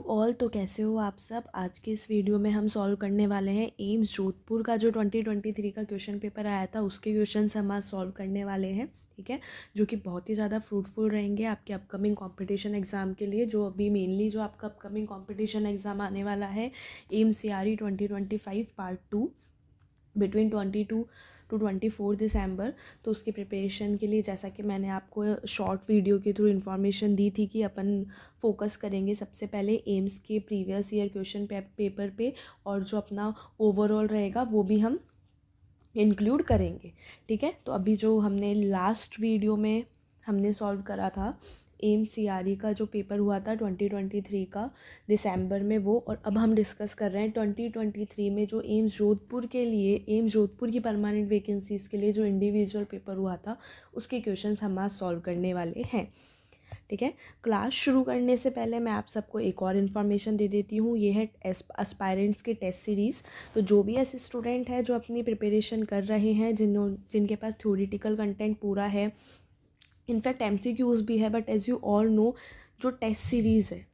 All. तो कैसे हो आप सब। आज के इस वीडियो में हम सॉल्व करने वाले हैं एम्स जोधपुर का जो 2023 का क्वेश्चन पेपर आया था उसके क्वेश्चंस हम आज सॉल्व करने वाले हैं, ठीक है, जो कि बहुत ही ज़्यादा फ्रूटफुल रहेंगे आपके अपकमिंग कंपटीशन एग्ज़ाम के लिए। जो अभी मेनली जो आपका अपकमिंग कंपटीशन एग्ज़ाम आने वाला है AIIMS CRE 2025 part 2 between 22 to 24 दिसंबर। तो उसकी प्रिपरेशन के लिए जैसा कि मैंने आपको शॉर्ट वीडियो के थ्रू इन्फॉर्मेशन दी थी कि अपन फोकस करेंगे सबसे पहले एम्स के प्रीवियस ईयर क्वेश्चन पेपर पे, और जो अपना ओवरऑल रहेगा वो भी हम इंक्लूड करेंगे, ठीक है। तो अभी जो हमने लास्ट वीडियो में हमने सॉल्व करा था एम्स CRE का जो पेपर हुआ था 2023 का दिसंबर में वो, और अब हम डिस्कस कर रहे हैं 2023 में जो एम्स जोधपुर के लिए, एम्स जोधपुर की परमानेंट वैकेंसीज़ के लिए जो इंडिविजुअल पेपर हुआ था उसके क्वेश्चंस हम आज सॉल्व करने वाले हैं, ठीक है। क्लास शुरू करने से पहले मैं आप सबको एक और इन्फॉर्मेशन दे देती हूँ। ये है एस्पायरेंट्स के टेस्ट सीरीज़। तो जो भी ऐसे स्टूडेंट है जो अपनी प्रिपरेशन कर रहे हैं, जिनके पास थ्योरेटिकल कंटेंट पूरा है, इनफैक्ट MCQs भी है, but as you all know जो टेस्ट सीरीज़ है,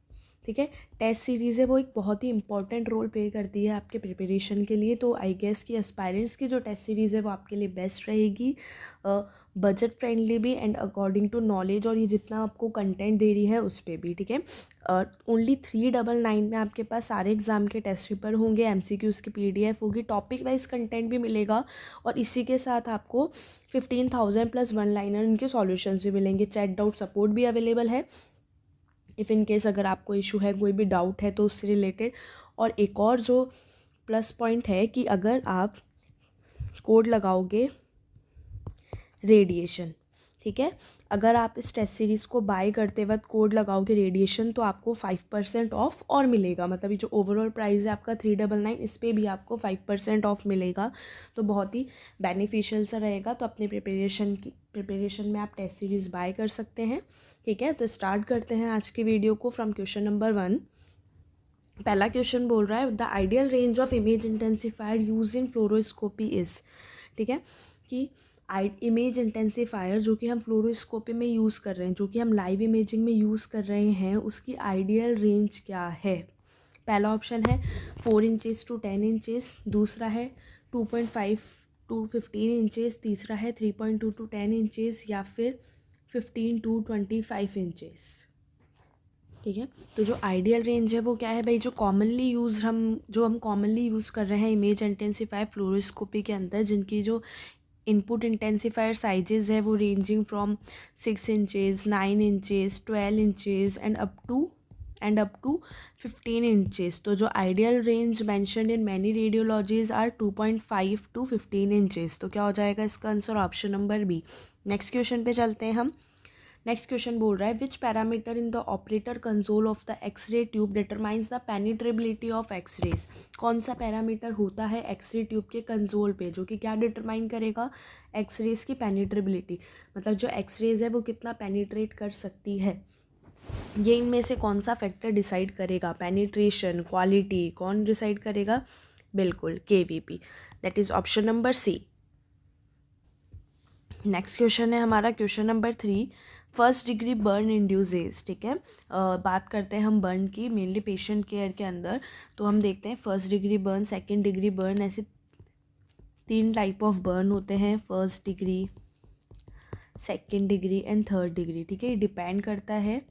ठीक है, टेस्ट सीरीज़ है वो एक बहुत ही इंपॉर्टेंट रोल प्ले करती है आपके प्रिपरेशन के लिए। तो आई गेस कि एस्पायरेंट्स की जो टेस्ट सीरीज़ है वो आपके लिए बेस्ट रहेगी, बजट फ्रेंडली भी एंड अकॉर्डिंग टू नॉलेज, और ये जितना आपको कंटेंट दे रही है उस पर भी, ठीक है। ओनली 399 में आपके पास सारे एग्ज़ाम के टेस्ट पेपर होंगे, MCQs की PDF होगी, टॉपिक वाइज कंटेंट भी मिलेगा, और इसी के साथ आपको 15,000 प्लस वन लाइनर इनके सॉल्यूशंस भी मिलेंगे। चैट डाउट सपोर्ट भी अवेलेबल है इफ़ इन केस अगर आपको इशू है, कोई भी डाउट है तो उससे रिलेटेड। और एक और जो प्लस पॉइंट है कि अगर आप कोड लगाओगे रेडिएशन, ठीक है, अगर आप इस टेस्ट सीरीज़ को बाय करते वक्त कोड लगाओगे रेडिएशन तो आपको 5% ऑफ और मिलेगा। मतलब ये जो ओवरऑल प्राइस है आपका 399, इस पर भी आपको 5% ऑफ मिलेगा। तो बहुत ही बेनिफिशियल सा रहेगा। तो अपने प्रिपरेशन में आप टेस्ट सीरीज़ बाय कर सकते हैं, ठीक है। तो स्टार्ट करते हैं आज की वीडियो को फ्रॉम क्वेश्चन नंबर 1। पहला क्वेश्चन बोल रहा है the ideal range of image intensifier use in fluoroscopy is, ठीक है, कि इमेज इंटेंसीफायर जो कि हम फ्लोरोस्कोपी में यूज़ कर रहे हैं, जो कि हम लाइव इमेजिंग में यूज़ कर रहे हैं, उसकी आइडियल रेंज क्या है। पहला ऑप्शन है 4 इंचेस टू 10 इंचेस, दूसरा है 2.5 to 15 इंचेस, तीसरा है 3.2 to 10 इंचेस, या फिर 15 to 25 इंचेस, ठीक है। तो जो आइडियल रेंज है वो क्या है भाई, जो हम कॉमनली यूज़ कर रहे हैं इमेज इंटेंसीफायर फ्लोरोस्कोपी के अंदर, जिनकी जो इनपुट इंटेंसीफायर साइजेस है वो ranging from 6 inches, 9 inches, 12 inches and up to 15 inches. तो जो ideal range mentioned in many radiologies are 2.5 to 15 inches. तो क्या हो जाएगा इसका answer, option number B. Next question पे चलते हैं हम। नेक्स्ट क्वेश्चन बोल रहा है which parameter in the operator console of the x ray tube determines the penetrability of x rays. कौन सा पैरामीटर होता है एक्सरे ट्यूब के कंसोल पे जो कि क्या डिटरमाइन करेगा, एक्सरेज की पेनिट्रेबिलिटी, मतलब जो एक्सरेज है वो कितना पेनिट्रेट कर सकती है। ये इनमें से कौन सा फैक्टर डिसाइड करेगा, पेनिट्रेशन, क्वालिटी, कौन डिसाइड करेगा, बिल्कुल KVP, that is option number C. Next question है हमारा question number 3, first degree burn induces, ठीक है। बात करते हैं हम बर्न की, मेनली पेशेंट केयर के अंदर। तो हम देखते हैं first degree burn, second degree burn, ऐसे 3 टाइप ऑफ बर्न होते हैं, first degree, second degree and third degree, ठीक है। ये डिपेंड करता है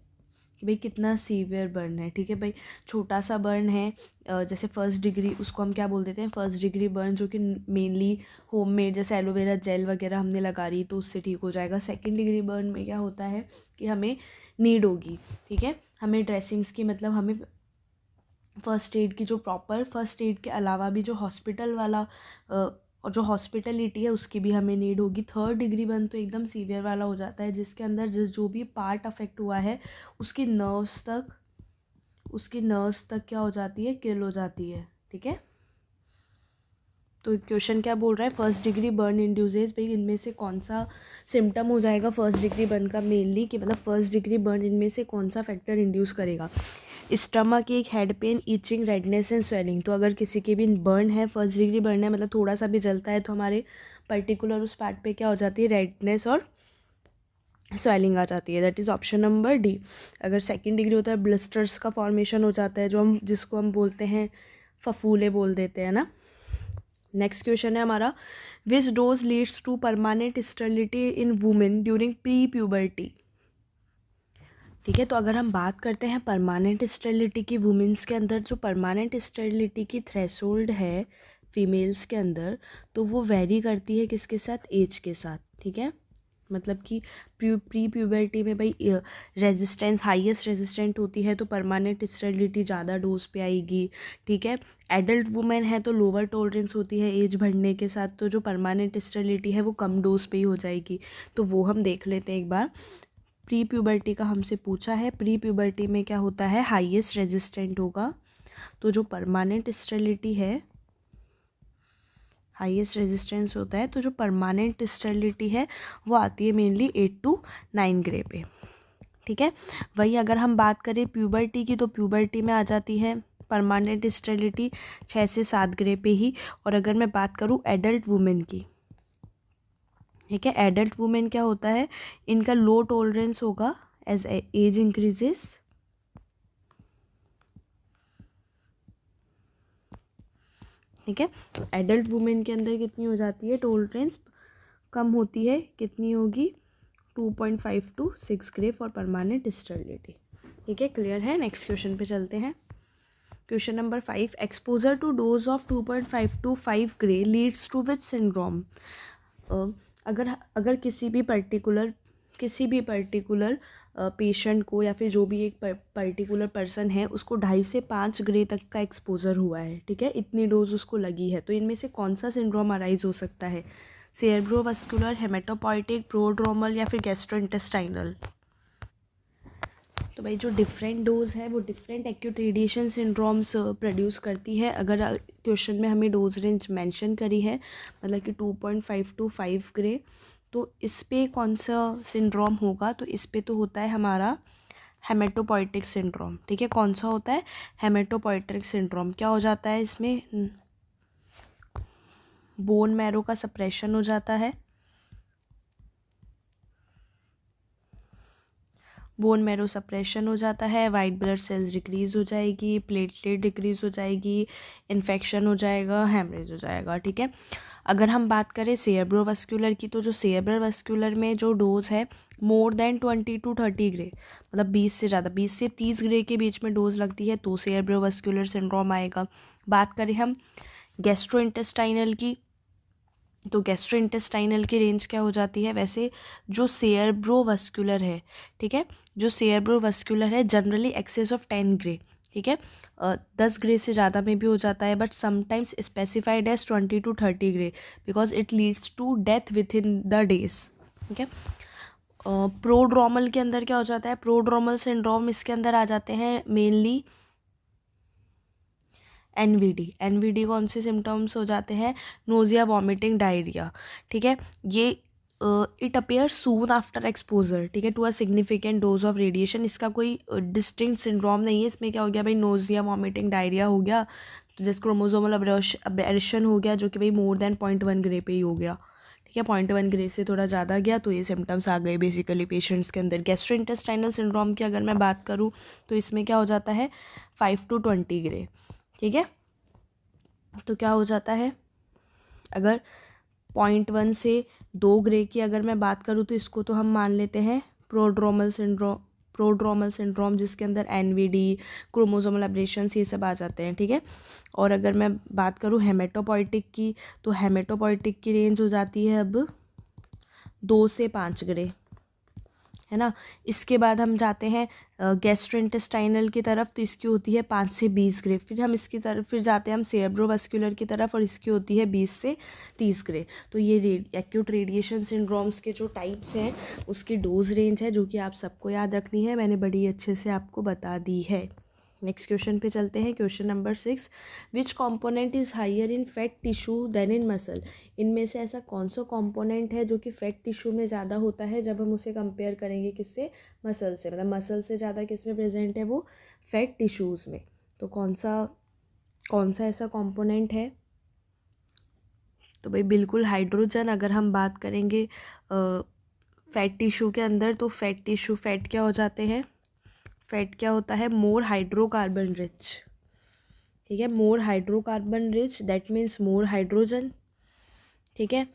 कि भाई कितना सीवियर बर्न है, ठीक है भाई। छोटा सा बर्न है जैसे फर्स्ट डिग्री, उसको हम क्या बोल देते हैं, फर्स्ट डिग्री बर्न, जो कि मेनली होममेड जैसे एलोवेरा जेल वगैरह हमने लगा रही तो उससे ठीक हो जाएगा। सेकंड डिग्री बर्न में क्या होता है कि हमें नीड होगी, ठीक है, हमें ड्रेसिंग्स की, मतलब हमें फर्स्ट एड की, जो प्रॉपर फर्स्ट एड के अलावा भी जो हॉस्पिटल वाला और जो हॉस्पिटलिटी है उसकी भी हमें नीड होगी। थर्ड डिग्री बर्न तो एकदम सीवियर वाला हो जाता है, जिसके अंदर जो भी पार्ट अफेक्ट हुआ है उसकी नर्व्स तक क्या हो जाती है, किल हो जाती है, ठीक है। तो क्वेश्चन क्या बोल रहा है, फर्स्ट डिग्री बर्न इंड्यूसेस, भाई इनमें से कौन सा सिम्टम हो जाएगा फर्स्ट डिग्री बर्न का मेनली, कि मतलब फर्स्ट डिग्री बर्न इनमें से कौन सा फैक्टर इंड्यूस करेगा। स्टमक एक, head pen, itching, redness and swelling. तो अगर किसी के भी बर्न है, फर्स्ट डिग्री बर्न है, मतलब थोड़ा सा भी जलता है तो हमारे पर्टिकुलर उस पार्ट पे क्या हो जाती है, रेडनेस और स्वेलिंग आ जाती है, that is option number D. अगर सेकेंड डिग्री होता है ब्लिस्टर्स का फॉर्मेशन हो जाता है, जिसको हम बोलते हैं फफूले बोल देते हैं ना। नेक्स्ट क्वेश्चन है हमारा, which dose leads to permanent sterility in women during prepuberty. ठीक है, तो अगर हम बात करते हैं परमानेंट स्टेरिलिटी की वुमेन्स के अंदर, जो परमानेंट स्टेरिलिटी की थ्रेशोल्ड है फीमेल्स के अंदर, तो वो वेरी करती है किसके साथ, एज के साथ। ठीक है, मतलब कि प्री प्यूबर्टी में भाई रेजिस्टेंस हाईएस्ट रेजिस्टेंट होती है तो परमानेंट स्टेरिलिटी ज़्यादा डोज पे आएगी। ठीक है, एडल्ट वुमेन है तो लोअर टॉलरेंस होती है एज बढ़ने के साथ, तो जो परमानेंट स्टेरिलिटी है वो कम डोज पे ही हो जाएगी। तो वो हम देख लेते हैं एक बार। प्री प्यूबर्टी का हमसे पूछा है, प्री प्यूबर्टी में क्या होता है, हाईएस्ट रेजिस्टेंट होगा। तो जो परमानेंट स्टेरिलिटी है, हाईएस्ट रेजिस्टेंस होता है, तो जो परमानेंट स्टेरिलिटी है वो आती है मेनली 8 to 9 ग्रे पे। ठीक है, वही अगर हम बात करें प्यूबर्टी की, तो प्यूबर्टी में आ जाती है परमानेंट स्टेरिलिटी 6 से 7 ग्रे पे ही। और अगर मैं बात करूँ एडल्ट वुमेन की, ठीक है, एडल्ट वुमेन क्या होता है, इनका लो टॉलरेंस होगा एज एज इंक्रीजेस। ठीक है, तो एडल्ट वुमेन के अंदर कितनी हो जाती है टॉलरेंस, कम होती है, कितनी होगी 2.5 to 6 gray for permanent sterility. ठीक है, क्लियर है। नेक्स्ट क्वेश्चन पे चलते हैं। Question number 5, exposure to dose of 2.5 to 5 gray leads to which syndrome. अगर किसी भी पर्टिकुलर पेशेंट को या फिर जो भी एक पर्टिकुलर पर्सन है उसको 2.5 से 5 ग्रे तक का एक्सपोजर हुआ है, ठीक है, इतनी डोज उसको लगी है, तो इनमें से कौन सा सिंड्रोम अराइज हो सकता है, सेरेब्रोवास्कुलर, हेमेटोपोइटिक, प्रोड्रोमल या फिर गैस्ट्रोइंटेस्टाइनल। तो भाई जो डिफरेंट डोज है वो different acute radiation syndromes produce करती है। अगर क्वेश्चन में हमें डोज रेंज मेंशन करी है, मतलब कि 2.5 to 5 ग्रे, तो इस पे कौन सा सिंड्रोम होगा, तो इस पे तो होता है हमारा हेमेटोपोइटिक सिंड्रोम। ठीक है, कौन सा होता है, हेमेटोपोइटिक सिंड्रोम। क्या हो जाता है इसमें, बोन मैरो का सप्रेशन हो जाता है, बोन मैरो सप्रेशन हो जाता है, वाइट ब्लड सेल्स डिक्रीज़ हो जाएगी, प्लेटलेट डिक्रीज़ हो जाएगी, इन्फेक्शन हो जाएगा, हेमरेज हो जाएगा। ठीक है, अगर हम बात करें सेरेब्रोवास्कुलर की, तो जो सेरेब्रोवास्कुलर में जो डोज है मोर देन 20 to 30 ग्रे, मतलब 20 से ज़्यादा, 20 से 30 ग्रे के बीच में डोज लगती है तो सेरेब्रोवास्कुलर सिंड्रोम आएगा। बात करें हम गैस्ट्रोइंटेस्टाइनल की, तो गैस्ट्रोइंटेस्टाइनल की रेंज क्या हो जाती है, वैसे जो सेरेब्रोवास्कुलर है, ठीक है, जो सेरेब्रोवास्कुलर है जनरली एक्सेस ऑफ 10 ग्रे, ठीक है, 10 ग्रे से ज़्यादा में भी हो जाता है, but sometimes specified as 20 to 30 gray because it leads to death within the days. ठीक है, प्रोड्रोमल के अंदर क्या हो जाता है, प्रोड्रोमल सिंड्रोम इसके अंदर आ जाते हैं मेनली एनवीडी कौन से सिम्टम्स हो जाते हैं, नोजिया, वॉमिटिंग, डायरिया। ठीक है, ये it appear soon after exposure, ठीक है, to a significant dose of radiation. इसका कोई डिस्टिंक्ट सिंड्रोम नहीं है, इसमें क्या हो गया भाई, नोजिया, वॉमिटिंग, डायरिया हो गया, तो जैसे क्रोमोसोमल अबेरेशन हो गया जो कि भाई मोर देन 0.1 ग्रे पे ही हो गया। ठीक है, 0.1 ग्रे से थोड़ा ज़्यादा गया तो ये सिम्टम्स आ गए बेसिकली पेशेंट्स के अंदर। गैस्ट्रोइंटेस्टाइनल सिंड्रोम की अगर मैं बात करूँ तो इसमें क्या हो जाता है 5 to 20 ग्रे। ठीक है, तो क्या हो जाता है, अगर 0.1 से 2 ग्रे की अगर मैं बात करूँ तो इसको तो हम मान लेते हैं प्रोड्रोमल सिंड्रोम जिसके अंदर एनवीडी, क्रोमोसोमल एब्रेशंस ये सब आ जाते हैं। ठीक है, और अगर मैं बात करूँ हेमेटोपोइटिक की, तो हेमेटोपोइटिक की रेंज हो जाती है अब 2 से 5 ग्रे, है ना। इसके बाद हम जाते हैं गैस्ट्रोइंटेस्टाइनल की तरफ, तो इसकी होती है 5 से 20 ग्रे। फिर हम इसकी तरफ फिर जाते हैं हम सेरेब्रोवास्कुलर की तरफ और इसकी होती है 20 से 30 ग्रे। तो ये एक्यूट रेडिएशन सिंड्रोम्स के जो टाइप्स हैं उसकी डोज रेंज है जो कि आप सबको याद रखनी है, मैंने बड़ी अच्छे से आपको बता दी है। नेक्स्ट क्वेश्चन पे चलते हैं। Question number 6, which component is higher in fat tissue than in muscle. इनमें से ऐसा कौन सा कॉम्पोनेंट है जो कि फैट टिश्यू में ज़्यादा होता है जब हम उसे कंपेयर करेंगे किससे, मसल से, मतलब मसल से ज़्यादा किस में प्रेजेंट है वो, फैट टिश्यूज़ में। तो कौन सा ऐसा कॉम्पोनेंट है, तो भाई बिल्कुल हाइड्रोजन। अगर हम बात करेंगे फैट टिश्यू के अंदर, तो फैट टिश्यू फैट क्या हो जाते हैं, फैट क्या होता है, मोर हाइड्रोकार्बन रिच, ठीक है, more hydrocarbon rich, that means more hydrogen, ठीक है।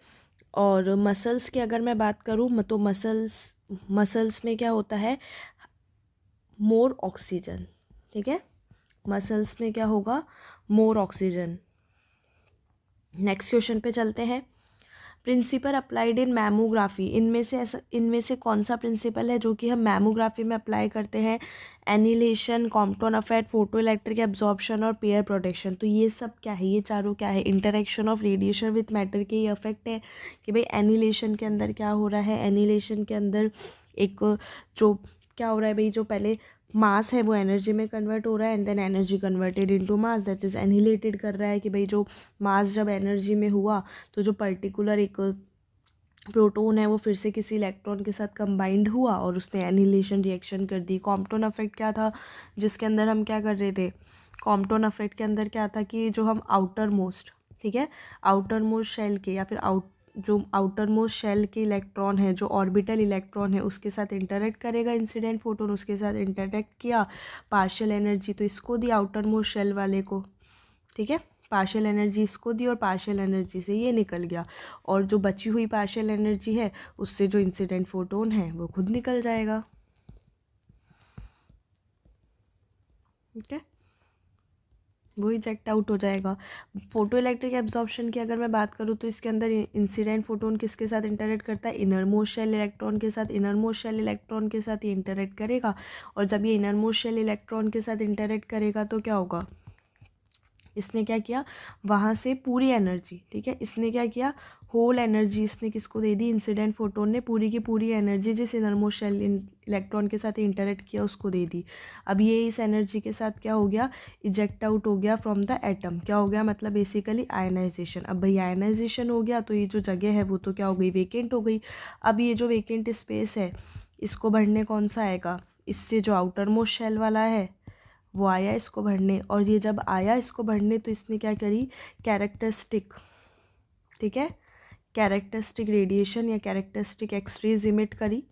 और मसल्स की अगर मैं बात करूँ तो मसल्स में क्या होता है, मोर ऑक्सीजन, ठीक है, मसल्स में क्या होगा, मोर ऑक्सीजन। नेक्स्ट क्वेश्चन पे चलते हैं। प्रिंसिपल अप्लाइड इन मैमोग्राफी, इनमें से कौन सा प्रिंसिपल है जो कि हम मैमोग्राफी में अप्लाई करते हैं, annihilation, Compton effect, photo electric absorption और पेयर प्रोटेक्शन। तो ये सब क्या है, ये चारों क्या है, interaction of radiation with matter के ये इफेक्ट है कि भाई एनिलेशन के अंदर क्या हो रहा है, एनिलेशन के अंदर एक जो क्या हो रहा है भाई, जो पहले मास है वो एनर्जी में कन्वर्ट हो रहा है and then energy converted into mass, that is annihilated कर रहा है कि भाई जो मास जब एनर्जी में हुआ तो जो पर्टिकुलर एक प्रोटोन है वो फिर से किसी इलेक्ट्रॉन के साथ कंबाइंड हुआ और उसने एनिलेशन रिएक्शन कर दी। कॉम्प्टन इफेक्ट क्या था, जिसके अंदर हम क्या कर रहे थे, कॉम्प्टन इफेक्ट के अंदर क्या था कि जो हम आउटर मोस्ट, ठीक है, आउटर मोस्ट शेल के या फिर जो आउटर मोस्ट शेल के इलेक्ट्रॉन है, जो ऑर्बिटल इलेक्ट्रॉन है उसके साथ इंटरेक्ट करेगा इंसिडेंट फोटोन, उसके साथ इंटरेक्ट किया, पार्शियल एनर्जी तो इसको दी आउटर मोस्ट शेल वाले को, ठीक है, पार्शियल एनर्जी इसको दी और पार्शियल एनर्जी से ये निकल गया, और जो बची हुई पार्शियल एनर्जी है उससे जो इंसिडेंट फोटोन है वो खुद निकल जाएगा, ठीक है, वो इजेक्ट आउट हो जाएगा। फोटो इलेक्ट्रिक एब्जॉर्प्शन की अगर मैं बात करूँ तो इसके अंदर इंसिडेंट फोटोन किसके साथ इंटरेक्ट करता है, इनर मोस्ट शेल इलेक्ट्रॉन के साथ, इनर मोस्ट शेल इलेक्ट्रॉन के साथ ये इंटरेक्ट करेगा, और जब ये इनर मोस्ट शेल इलेक्ट्रॉन के साथ इंटरेक्ट करेगा तो क्या होगा, इसने क्या किया, वहाँ से पूरी एनर्जी, ठीक है, इसने क्या किया, होल एनर्जी इसने किसको दे दी, इंसिडेंट फोटोन ने पूरी की पूरी एनर्जी जिस इनरमोस्ट शेल इलेक्ट्रॉन के साथ इंटरेक्ट किया उसको दे दी। अब ये इस एनर्जी के साथ क्या हो गया, इजेक्ट आउट हो गया फ्रॉम द एटम, क्या हो गया, मतलब बेसिकली आयनाइजेशन। अब भाई आयनाइजेशन हो गया तो ये जो जगह है वो तो क्या हो गई, वेकेंट हो गई। अब ये जो वेकेंट स्पेस है इसको भरने कौन सा आएगा, इससे जो आउटर मोस्ट शेल वाला है वो आया इसको भरने, और ये जब आया इसको भरने तो इसने क्या करी, कैरेक्टरिस्टिक, ठीक है, कैरेक्टरिस्टिक रेडिएशन या कैरेक्टरिस्टिक एक्सरेज इमिट करी,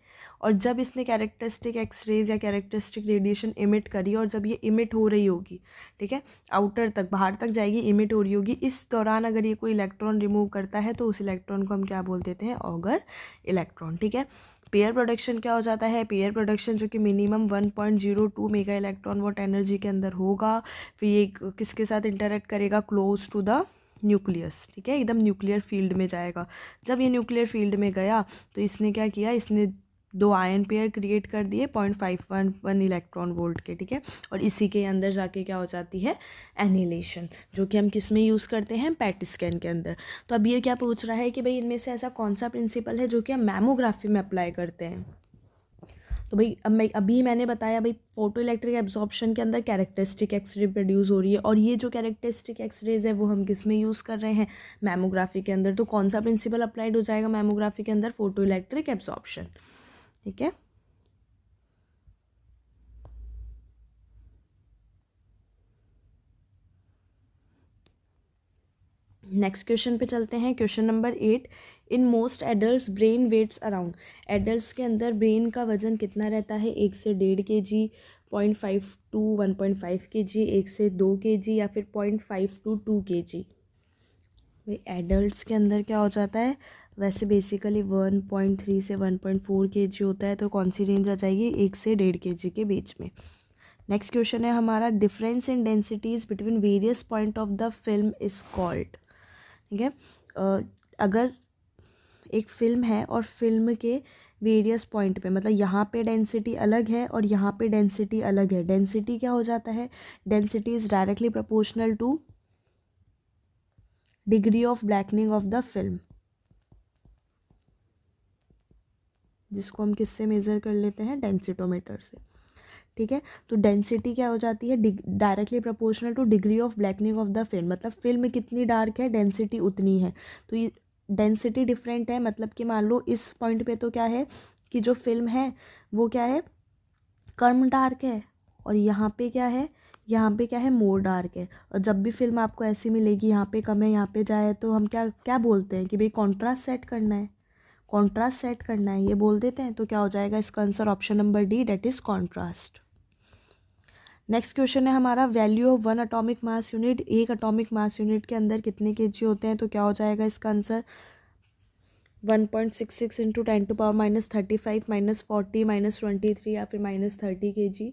और जब इसने कैरेक्टरिस्टिक एक्सरेज या कैरेक्टरिस्टिक रेडिएशन इमिट करी और जब ये इमिट हो रही होगी, ठीक है, आउटर तक बाहर तक जाएगी, इमिट हो रही होगी, इस दौरान अगर ये कोई इलेक्ट्रॉन रिमूव करता है तो उस इलेक्ट्रॉन को हम क्या बोल देते हैं, ऑगर इलेक्ट्रॉन, ठीक है। पेयर प्रोडक्शन क्या हो जाता है, पेयर प्रोडक्शन जो कि minimum 1.02 mega electron what energy के अंदर होगा, फिर ये किसके साथ इंटरेक्ट करेगा, क्लोज टू द न्यूक्लियस, ठीक है, एकदम न्यूक्लियर फील्ड में जाएगा। जब ये न्यूक्लियर फील्ड में गया तो इसने क्या किया, इसने 2 आयन पेयर क्रिएट कर दिए 0.511 इलेक्ट्रॉन वोल्ट के, ठीक है, और इसी के अंदर जाके क्या हो जाती है, एनिलेशन, जो कि हम किस में यूज़ करते हैं, पैट स्कैन के अंदर। तो अब ये क्या पूछ रहा है कि भाई इनमें से ऐसा कौन सा प्रिंसिपल है जो कि हम मैमोग्राफी में अप्लाई करते हैं। तो भाई अभी मैंने बताया भाई फोटो इलेक्ट्रिक एब्जॉर्प्शन के अंदर कैरेक्टरिस्टिक एक्सरे प्रोड्यूस हो रही है, और ये जो कैरेक्टरिस्टिक एक्सरेज है वो हम किस में यूज़ कर रहे हैं, मैमोग्राफी के अंदर। तो कौन सा प्रिंसिपल अप्लाइड हो जाएगा मैमोग्राफी के अंदर, फोटो इलेक्ट्रिक एब्जॉर्प्शन, ठीक है। नेक्स्ट क्वेश्चन पे चलते हैं। Question number 8, in most adults brain weighs around, adults के अंदर ब्रेन का वजन कितना रहता है, 1 से 1.5 kg, 0.5 to 1.5 kg, 1 से 2 kg या फिर 0.5 to 2 kg। भाई एडल्ट्स के अंदर क्या हो जाता है, वैसे बेसिकली 1.3 से 1.4 kg होता है, तो कौन सी रेंज आ जाएगी, 1 से 1.5 kg के बीच में। नेक्स्ट क्वेश्चन है हमारा, difference in densities between various point of the film is called, ठीक है। अगर एक फिल्म है और फिल्म के वेरियस पॉइंट पे, मतलब यहाँ पे डेंसिटी अलग है और यहाँ पे डेंसिटी अलग है, डेंसिटी क्या हो जाता है, density is directly proportional two degree of blackening of the film, जिसको हम किससे मेज़र कर लेते हैं, डेंसिटोमीटर से, ठीक है। तो डेंसिटी क्या हो जाती है, directly proportional two degree of blackening of the film, मतलब फिल्म कितनी डार्क है डेंसिटी उतनी है। तो ये डेंसिटी डिफरेंट है, मतलब कि मान लो इस पॉइंट पे तो क्या है कि जो फिल्म है वो क्या है, कम डार्क है, और यहाँ पे क्या है, यहाँ पे क्या है, मोर डार्क है। और जब भी फिल्म आपको ऐसी मिलेगी यहाँ पे कम है यहाँ पे जाए, तो हम क्या क्या बोलते हैं कि भाई कॉन्ट्रास्ट सेट करना है, कॉन्ट्रास्ट सेट करना है, ये बोल देते हैं। तो क्या हो जाएगा इसका answer option number D, that is contrast. Next question है हमारा, value of 1 atomic mass unit, एक एटॉमिक मास यूनिट के अंदर कितने केजी होते हैं। तो क्या हो जाएगा इसका आंसर 1.66 इंटू 10⁻⁻35 -40 -23 या फिर -30 kg।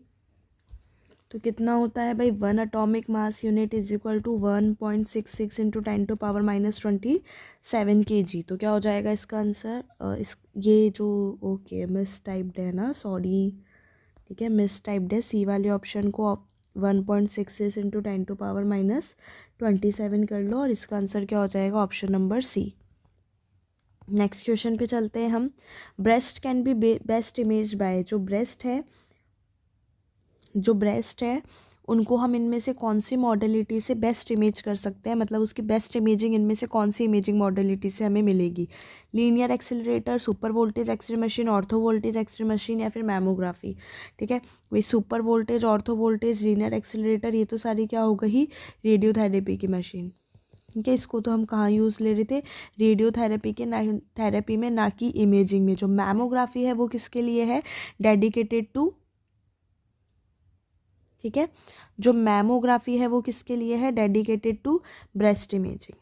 तो कितना होता है भाई, 1 atomic mass unit is equal to 1.66 into 10⁻⁻27 kg। तो क्या हो जाएगा इसका आंसर, ये जो ओके मिस टाइप्ड है ना, सॉरी, ठीक है मिस टाइप्ड है। सी वाले ऑप्शन को 1.66 इंटू 10⁻⁻27 कर लो और इसका आंसर क्या हो जाएगा option number C. Next question पे चलते हैं हम। Breast can be best image by, जो ब्रेस्ट है उनको हम इनमें से कौन सी मॉडलिटी से बेस्ट इमेज कर सकते हैं, मतलब उसकी बेस्ट इमेजिंग इनमें से कौन सी इमेजिंग मॉडलिटी से हमें मिलेगी। Linear accelerator, super voltage x-ray machine, ortho voltage x-ray machine या फिर मैमोग्राफी। ठीक है, वही super voltage, ortho voltage, linear accelerator, ये तो सारी क्या हो गई, रेडियोथेरेपी की मशीन। ठीक है, इसको तो हम कहाँ यूज़ ले रहे थे, रेडियोथेरेपी के थेरेपी में, ना कि इमेजिंग में। जो मैमोग्राफी है वो किसके लिए है, डेडिकेटेड टू, ठीक है, जो मैमोग्राफी है वो किसके लिए है, dedicated to breast imaging.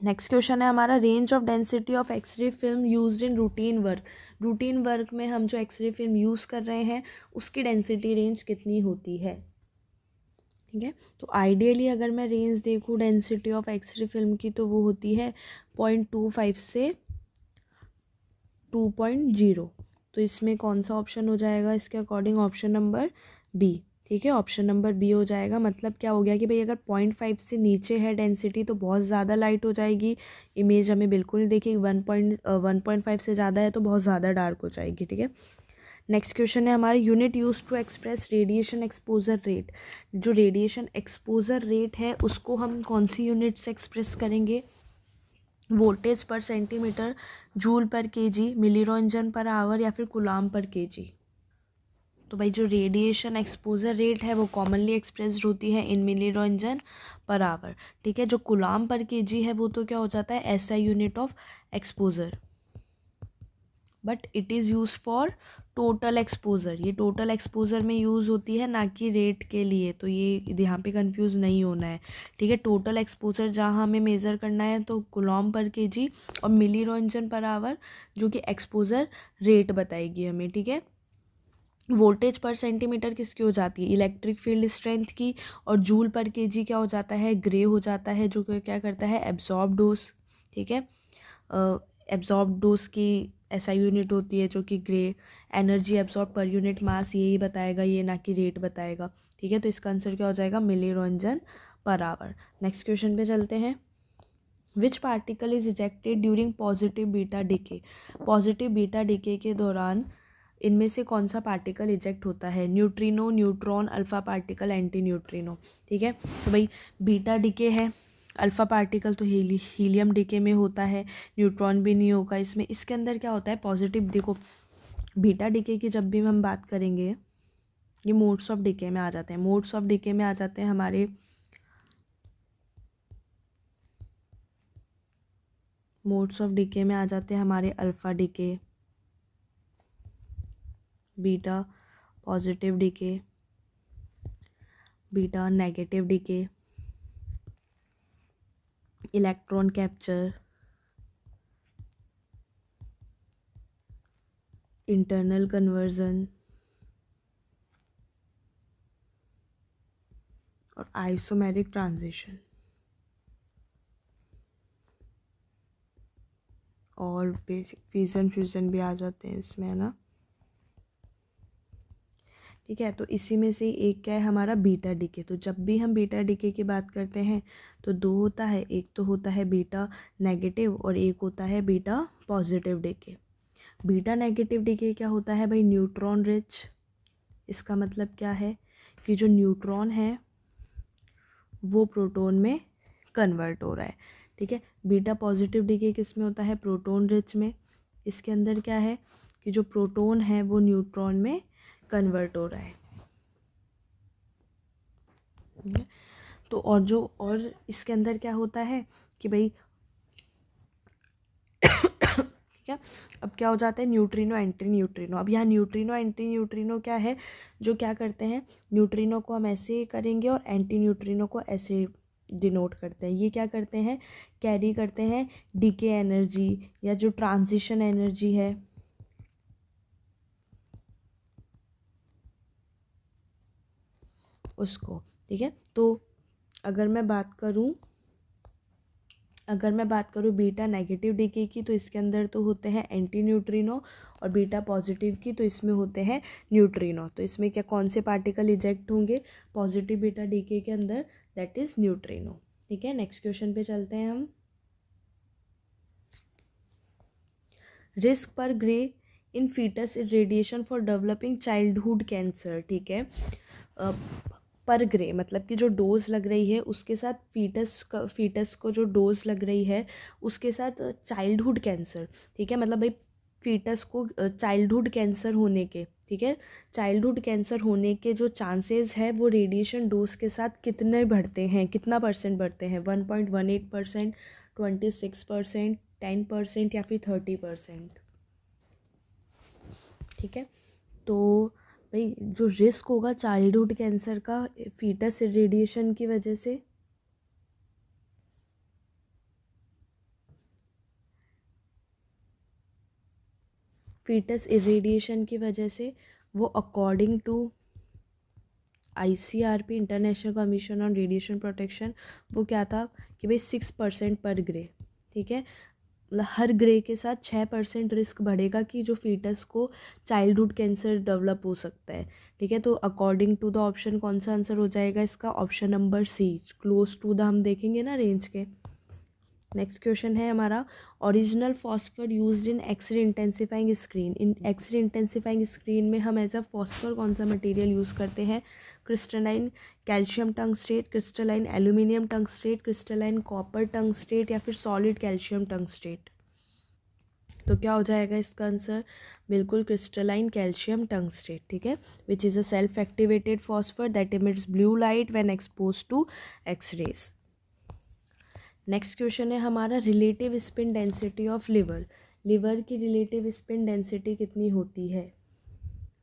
Next question है हमारा, range of density of x-ray film used in routine work. Routine work में हम जो एक्सरे फिल्म यूज़ कर रहे हैं उसकी डेंसिटी रेंज कितनी होती है। ठीक है, तो आइडियली अगर मैं रेंज देखूँ डेंसिटी ऑफ एक्सरे फिल्म की, तो वो होती है 0.25 से 2.0। तो इसमें कौन सा ऑप्शन हो जाएगा इसके अकॉर्डिंग, ऑप्शन नंबर बी। ठीक है, ऑप्शन नंबर बी हो जाएगा। मतलब क्या हो गया कि भाई अगर 0.5 से नीचे है डेंसिटी तो बहुत ज़्यादा लाइट हो जाएगी, इमेज हमें बिल्कुल नहीं देखेगी। 1.5 से ज़्यादा है तो बहुत ज़्यादा डार्क हो जाएगी। ठीक है, नेक्स्ट क्वेश्चन है हमारे, unit use to express radiation exposure rate. जो रेडिएशन एक्सपोजर रेट है उसको हम कौन सी यूनिट से एक्सप्रेस करेंगे, voltage per centimetre, joule per kg, milliroentgen per hour या फिर कूलाम पर केजी। तो भाई जो रेडिएशन एक्सपोजर रेट है वो कॉमनली एक्सप्रेस्ड होती है इन मिलीरोंजन पर आवर। ठीक है, जो कूलाम पर केजी है वो तो क्या हो जाता है, SI unit of exposure, but it is use for total exposure. ये टोटल एक्सपोजर में यूज़ होती है, ना कि रेट के लिए। तो ये यहाँ पे कंफ्यूज नहीं होना है। ठीक है, टोटल एक्सपोजर जहाँ हमें मेज़र करना है तो कूलॉम पर केजी, और मिलीरोंजन पर आवर जो कि एक्सपोजर रेट बताएगी हमें। ठीक है, वोल्टेज पर सेंटीमीटर किसकी हो जाती है, इलेक्ट्रिक फील्ड स्ट्रेंथ की, और जूल पर केजी क्या हो जाता है, ग्रे हो जाता है, जो कि क्या करता है, एब्जॉर्ब डोज। ठीक है, एब्जॉर्ब डोज की एसआई यूनिट होती है जो कि grey. Energy absorb per unit mass यही बताएगा, ये ना कि रेट बताएगा। ठीक है, तो इसका आंसर क्या हो जाएगा, मिलीरोंजन पर आवर। नेक्स्ट क्वेश्चन पे चलते हैं। Which particle is ejected during positive beta decay. Positive beta decay के दौरान इनमें से कौन सा पार्टिकल इजेक्ट होता है, neutrino, neutron, alpha particle, anti neutrino. ठीक है, तो भाई बीटा डिके है, अल्फ़ा पार्टिकल तो हीलियम डिके में होता है, न्यूट्रॉन भी नहीं होगा इसमें। इसके अंदर क्या होता है, पॉजिटिव, देखो बीटा डिके की जब भी हम बात करेंगे, ये मोड्स ऑफ डिके में आ जाते हैं। मोड्स ऑफ डिके में आ जाते हैं हमारे, मोड्स ऑफ डिके में आ जाते हैं हमारे alpha decay, beta positive decay, beta negative decay, electron capture, internal conversion और आइसोमेरिक ट्रांजिशन, और बेसिक फिजन फ्यूजन भी आ जाते हैं इसमें, है ना। ठीक है, तो इसी में से एक क्या है हमारा, बीटा डिके। तो जब भी हम बीटा डिके की बात करते हैं तो दो होता है, एक तो होता है बीटा नेगेटिव और एक होता है beta positive decay. Beta negative decay क्या होता है भाई, न्यूट्रॉन रिच। इसका मतलब क्या है कि जो न्यूट्रॉन है वो प्रोटॉन में कन्वर्ट हो रहा है। ठीक है, बीटा पॉजिटिव डिके किस में होता है, प्रोटॉन रिच में। इसके अंदर क्या है कि जो प्रोटॉन है वो न्यूट्रॉन में कन्वर्ट हो रहा है। तो और इसके अंदर क्या होता है कि भाई ठीक है, अब क्या हो जाता है न्यूट्रिनो एंटी न्यूट्रिनो। अब यहाँ न्यूट्रिनो एंटी न्यूट्रिनो क्या है, जो क्या करते हैं, न्यूट्रिनो को हम ऐसे करेंगे और एंटी न्यूट्रिनो को ऐसे डिनोट करते हैं। ये क्या करते हैं, कैरी करते हैं डीके एनर्जी या जो ट्रांजिशन एनर्जी है उसको। ठीक है, तो अगर मैं बात करूँ बीटा नेगेटिव डीके की, तो इसके अंदर तो होते हैं एंटी न्यूट्रिनो, और बीटा पॉजिटिव की तो इसमें होते हैं न्यूट्रिनो। तो इसमें क्या कौन से पार्टिकल इजेक्ट होंगे पॉजिटिव बीटा डीके के अंदर, दैट इज न्यूट्रिनो। ठीक है, नेक्स्ट क्वेश्चन पे चलते हैं हम। रिस्क पर gray in foetus radiation for developing childhood cancer. ठीक है, पर ग्रे मतलब कि जो डोज लग रही है उसके साथ फीटस को जो डोज लग रही है उसके साथ चाइल्डहुड कैंसर। ठीक है, मतलब भाई फीटस को चाइल्डहुड कैंसर होने के, ठीक है, चाइल्डहुड कैंसर होने के जो चांसेस है वो रेडिएशन डोज के साथ कितने बढ़ते हैं, कितना परसेंट बढ़ते हैं, 1.18%, 26%, 10% या फिर 30%। ठीक है, तो भाई जो रिस्क होगा चाइल्डहुड कैंसर का फीटस इरेडिएशन की वजह से, फीटस इरेडिएशन की वजह से वो according to ICRP international commission on radiation protection वो क्या था कि भाई 6% पर ग्रे। ठीक है, मतलब हर ग्रे के साथ 6% रिस्क बढ़ेगा कि जो फीटस को चाइल्डहुड कैंसर डेवलप हो सकता है। ठीक है, तो अकॉर्डिंग टू द ऑप्शन कौन सा आंसर हो जाएगा इसका, option number C, close to the हम देखेंगे ना रेंज के। नेक्स्ट क्वेश्चन है हमारा, original phosphor used in x-ray intensifying screen. In x-ray intensifying screen में हम एज अ फॉस्फर कौन सा मटेरियल यूज़ करते हैं, crystalline calcium tungstate, crystalline aluminium tungstate, crystalline copper tungstate या फिर सॉलिड कैल्शियम टंगस्टेट। तो क्या हो जाएगा इसका आंसर, बिल्कुल क्रिस्टलाइन कैल्शियम टंगस्टेट। ठीक है, which is a self activated phosphor that emits blue light when expose to x rays. Next question है हमारा, relative spin density of liver. Liver की रिलेटिव स्पिन डेंसिटी कितनी होती है।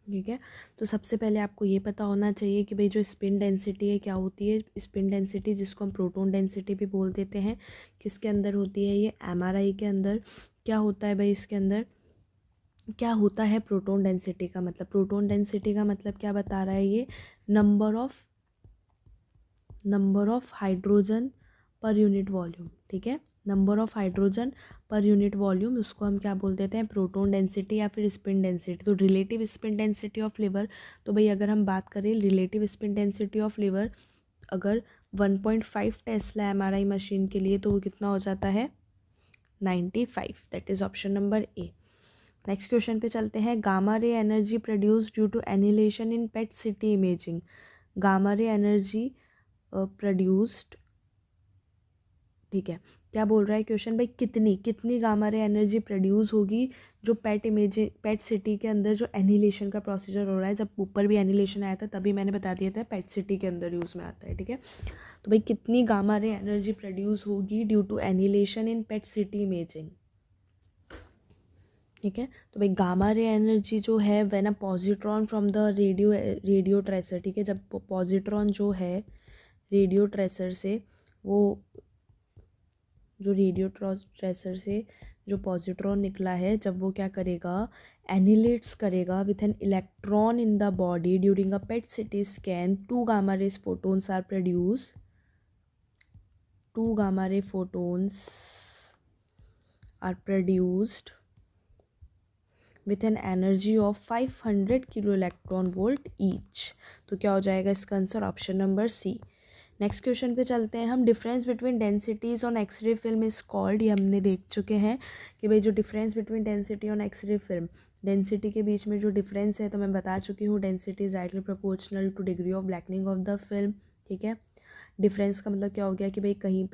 ठीक है, तो सबसे पहले आपको ये पता होना चाहिए कि भाई जो स्पिन डेंसिटी है क्या होती है। स्पिन डेंसिटी जिसको हम प्रोटॉन डेंसिटी भी बोल देते हैं, किसके अंदर होती है, ये MRI के अंदर। क्या होता है भाई इसके अंदर, क्या होता है प्रोटॉन डेंसिटी का मतलब, प्रोटॉन डेंसिटी का मतलब क्या बता रहा है ये, number of hydrogen per unit volume. ठीक है, number of hydrogen per unit volume, उसको हम क्या बोल देते हैं, प्रोटॉन डेंसिटी या फिर स्पिन डेंसिटी। तो relative spin density of liver, तो भाई अगर हम बात करें relative spin density of liver, अगर 1.5 टेस्ला MRI मशीन के लिए तो वो कितना हो जाता है, 95। That is option number A. Next question पे चलते हैं, gamma ray energy produce due to annihilation in PET CT imaging. Gamma ray energy produced, ठीक है, क्या बोल रहा है क्वेश्चन, भाई कितनी गामा रे एनर्जी प्रोड्यूस होगी जो पेट सिटी के अंदर जो एनिलेशन का प्रोसीजर हो रहा है। जब ऊपर भी एनिलेशन आया था तभी मैंने बता दिया था पेट सिटी के अंदर यूज़ में आता है। ठीक है, तो भाई कितनी गामा रे एनर्जी प्रोड्यूस होगी due to annihilation in PET CT imaging. ठीक है, तो भाई गामा रे एनर्जी जो है when a positron from the radiotracer. ठीक है, जब पॉजिट्रॉन जो है रेडियो ट्रेसर से, वो जो रेडियो ट्रेसर से जो पॉजिट्रॉन निकला है, जब वो क्या करेगा, एनिलेट्स करेगा with an electron in the body during a PET CT scan, 2 gamma rays photons are produce, 2 gamma ray photons are produced with an energy of 500 kilo electron volt each. तो क्या हो जाएगा इसका answer, option number C. Next question पे चलते हैं हम, difference between densities on x-ray film is called. ये हमने देख चुके हैं कि भाई जो difference between density on x-ray film, density के बीच में जो डिफरेंस है तो मैं बता चुकी हूँ, density is directly proportional two degree of blackening of the film. ठीक है, डिफरेंस का मतलब क्या हो गया कि भाई कहीं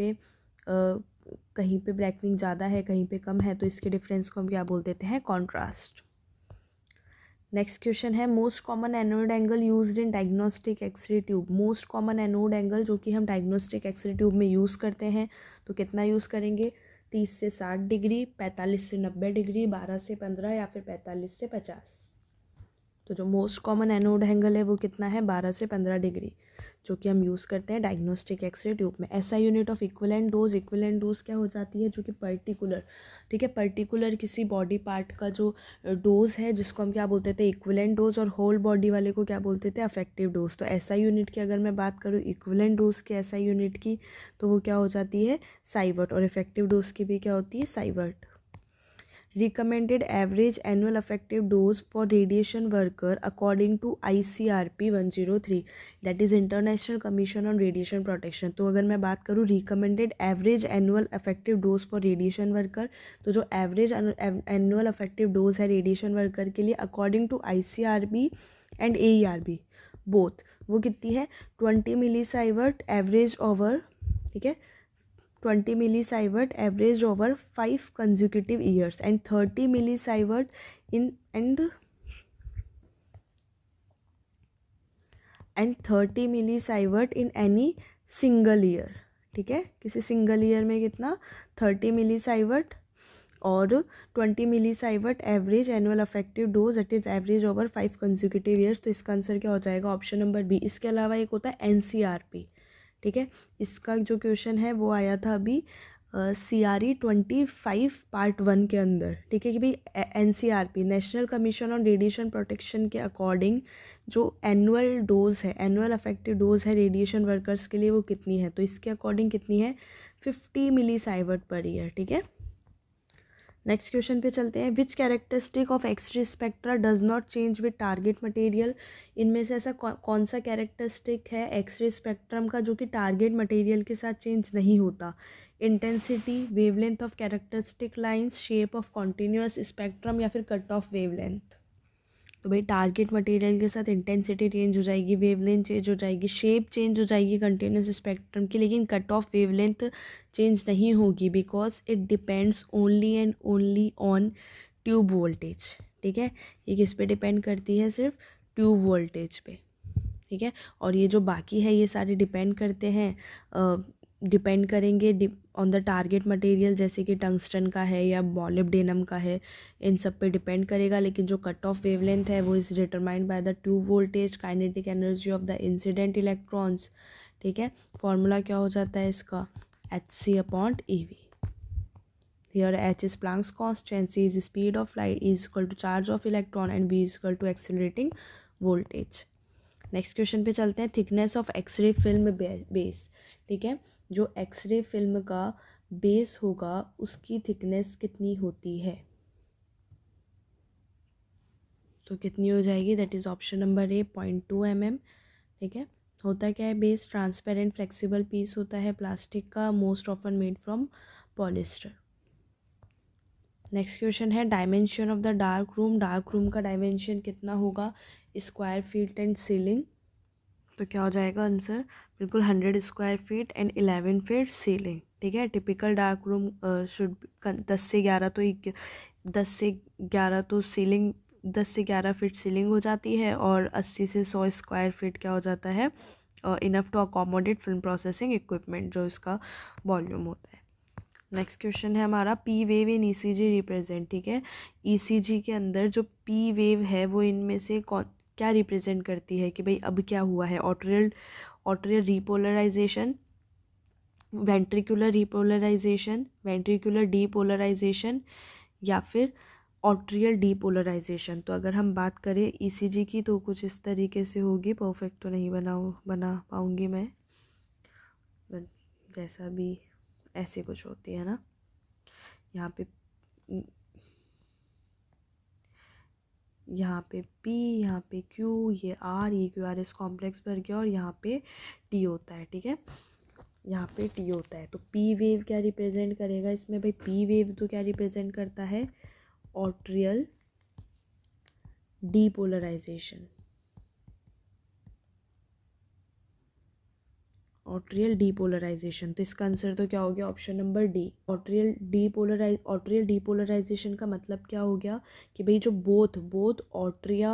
पे ब्लैकनिंग ज़्यादा है, कहीं पे कम है, तो इसके डिफरेंस को हम क्या बोल देते हैं, कॉन्ट्रास्ट। नेक्स्ट क्वेश्चन है most common anode angle used in diagnostic x-ray tube. Most common anode angle जो कि हम डायग्नोस्टिक एक्सरे ट्यूब में यूज़ करते हैं, तो कितना यूज़ करेंगे? 30 से 60 डिग्री, 45 से 90 डिग्री, 12 से 15 या फिर 45 से 50। तो जो मोस्ट कॉमन एनोड एंगल है वो कितना है? 12 से 15 डिग्री, जो कि हम यूज़ करते हैं डायग्नोस्टिक एक्सरे ट्यूब में। ऐसा unit of equivalent dose, equivalent dose क्या हो जाती है? जो कि पर्टिकुलर, ठीक है, पर्टिकुलर किसी बॉडी पार्ट का जो डोज है जिसको हम क्या बोलते थे? इक्विवेलेंट डोज, और होल बॉडी वाले को क्या बोलते थे? Affective dose. तो ऐसा यूनिट की अगर मैं बात करूँ इक्विवेलेंट डोज के ऐसा यूनिट की, तो वो क्या हो जाती है? साइवर्ट। और इफेक्टिव डोज की भी क्या होती है? साइवर्ट। Recommended average annual effective dose for radiation worker according to ICRP 103, that is International Commission on Radiation Protection। तो अगर मैं बात करूँ recommended average annual effective dose for radiation worker, तो जो average annual effective dose है radiation worker के लिए according to ICRP and AERB both, वो कितनी है? 20 मिलीसाइवर्ट एवरेज ओवर, ठीक है, 20 millisieverts averaged over 5 consecutive years and 30 millisieverts in and 30 millisieverts in any single year, ठीक है, किसी सिंगल ईयर में कितना? 30 मिलीसाइवर्ट और 20 millisievert average annual effective dose, that is average over 5 consecutive years. तो इसका आंसर क्या हो जाएगा? Option number B. इसके अलावा एक होता है एनसीआरपी, ठीक है, इसका जो क्वेश्चन है वो आया था अभी CRE 25 पार्ट 1 के अंदर, ठीक है, कि भाई NCRP national commission on radiation protection के अकॉर्डिंग जो एनुअल डोज है, एनुअल अफेक्टिव डोज है रेडिएशन वर्कर्स के लिए वो कितनी है? तो इसके अकॉर्डिंग कितनी है? 50 मिलीसाइवर्ट पर ईयर, ठीक है। नेक्स्ट क्वेश्चन पे चलते हैं। Which characteristic of x ray spectra does not change with target material. इनमें से ऐसा कौन सा कैरेक्टरिस्टिक है एक्सरे स्पेक्ट्रम का जो कि टारगेट मटेरियल के साथ चेंज नहीं होता? Intensity, wavelength of characteristic lines, shape of continuous spectrum या फिर कट ऑफ वेवलेंथ। तो भाई टारगेट मटेरियल के साथ इंटेंसिटी चेंज हो जाएगी, वेवलेंथ चेंज हो जाएगी, शेप चेंज हो जाएगी कंटिन्यूस स्पेक्ट्रम की, लेकिन कट ऑफ वेवलेंथ चेंज नहीं होगी because it depends only and only on tube voltage, ठीक है। ये किस पे डिपेंड करती है? सिर्फ ट्यूब वोल्टेज पे, ठीक है। और ये जो बाकी है ये सारे डिपेंड करते हैं, डिपेंड करेंगे ऑन द टारगेट मटेरियल, जैसे कि टंगस्टन का है या मॉलिब्डेनम का है, इन सब पे डिपेंड करेगा। लेकिन जो कट ऑफ वेवलेंथ है वो is determined by the tube voltage, kinetic energy of the incident electrons, ठीक है। फॉर्मूला क्या हो जाता है इसका? hc/ev। Here h is Planck's constant, c is speed of light, e is equal to charge of electron and v is equal to accelerating voltage। Next question पे चलते हैं। Thickness of x-ray film base, ठीक है, जो x ray film का base होगा उसकी thickness कितनी होती है? तो कितनी हो जाएगी? That is option number A 0.2 mm, ठीक है। होता क्या है बेस? ट्रांसपेरेंट फ्लेक्सिबल पीस होता है प्लास्टिक का, most often made from polyester. Next question है dimension of the dark room. Dark room का डायमेंशन कितना होगा? Square feet and ceiling. तो क्या हो जाएगा आंसर? बिल्कुल 100 square feet and 11 feet ceiling, ठीक है। टिपिकल डार्क रूम शुड 10 से 11 तो 10 से 11 फीट सीलिंग हो जाती है, और 80 से 100 स्क्वायर फीट क्या हो जाता है? Enough to accommodate film processing equipment, जो इसका वॉल्यूम होता है। नेक्स्ट क्वेश्चन है हमारा P wave in ECG represent, ठीक है। ECG के अंदर जो पी वेव है वो इनमें से क्या रिप्रेजेंट करती है कि भाई अब क्या हुआ है? Atrial repolarization, ventricular repolarization, ventricular depolarization या फिर ऑट्रियल डीपोलराइजेशन। तो अगर हम बात करें ECG की तो कुछ इस तरीके से होगी, परफेक्ट तो नहीं बना पाऊँगी मैं, जैसा भी ऐसे कुछ होती है ना, यहाँ पे P, यहाँ पे Q, ये R, ये QRS कॉम्प्लेक्स बन गया, और यहाँ पे T होता है, ठीक है, यहाँ पे T होता है। तो P वेव क्या रिप्रेजेंट करेगा इसमें? भाई P वेव तो क्या रिप्रेजेंट करता है? ऑट्रियल डीपोलराइजेशन, ऑट्रियल डीपोलराइजेशन, तो इसका आंसर तो क्या हो गया, ऑप्शन नंबर डी। ऑट्रियल डीपोलराइजेशन का मतलब क्या हो गया कि भाई जो बोथ ऑट्रिया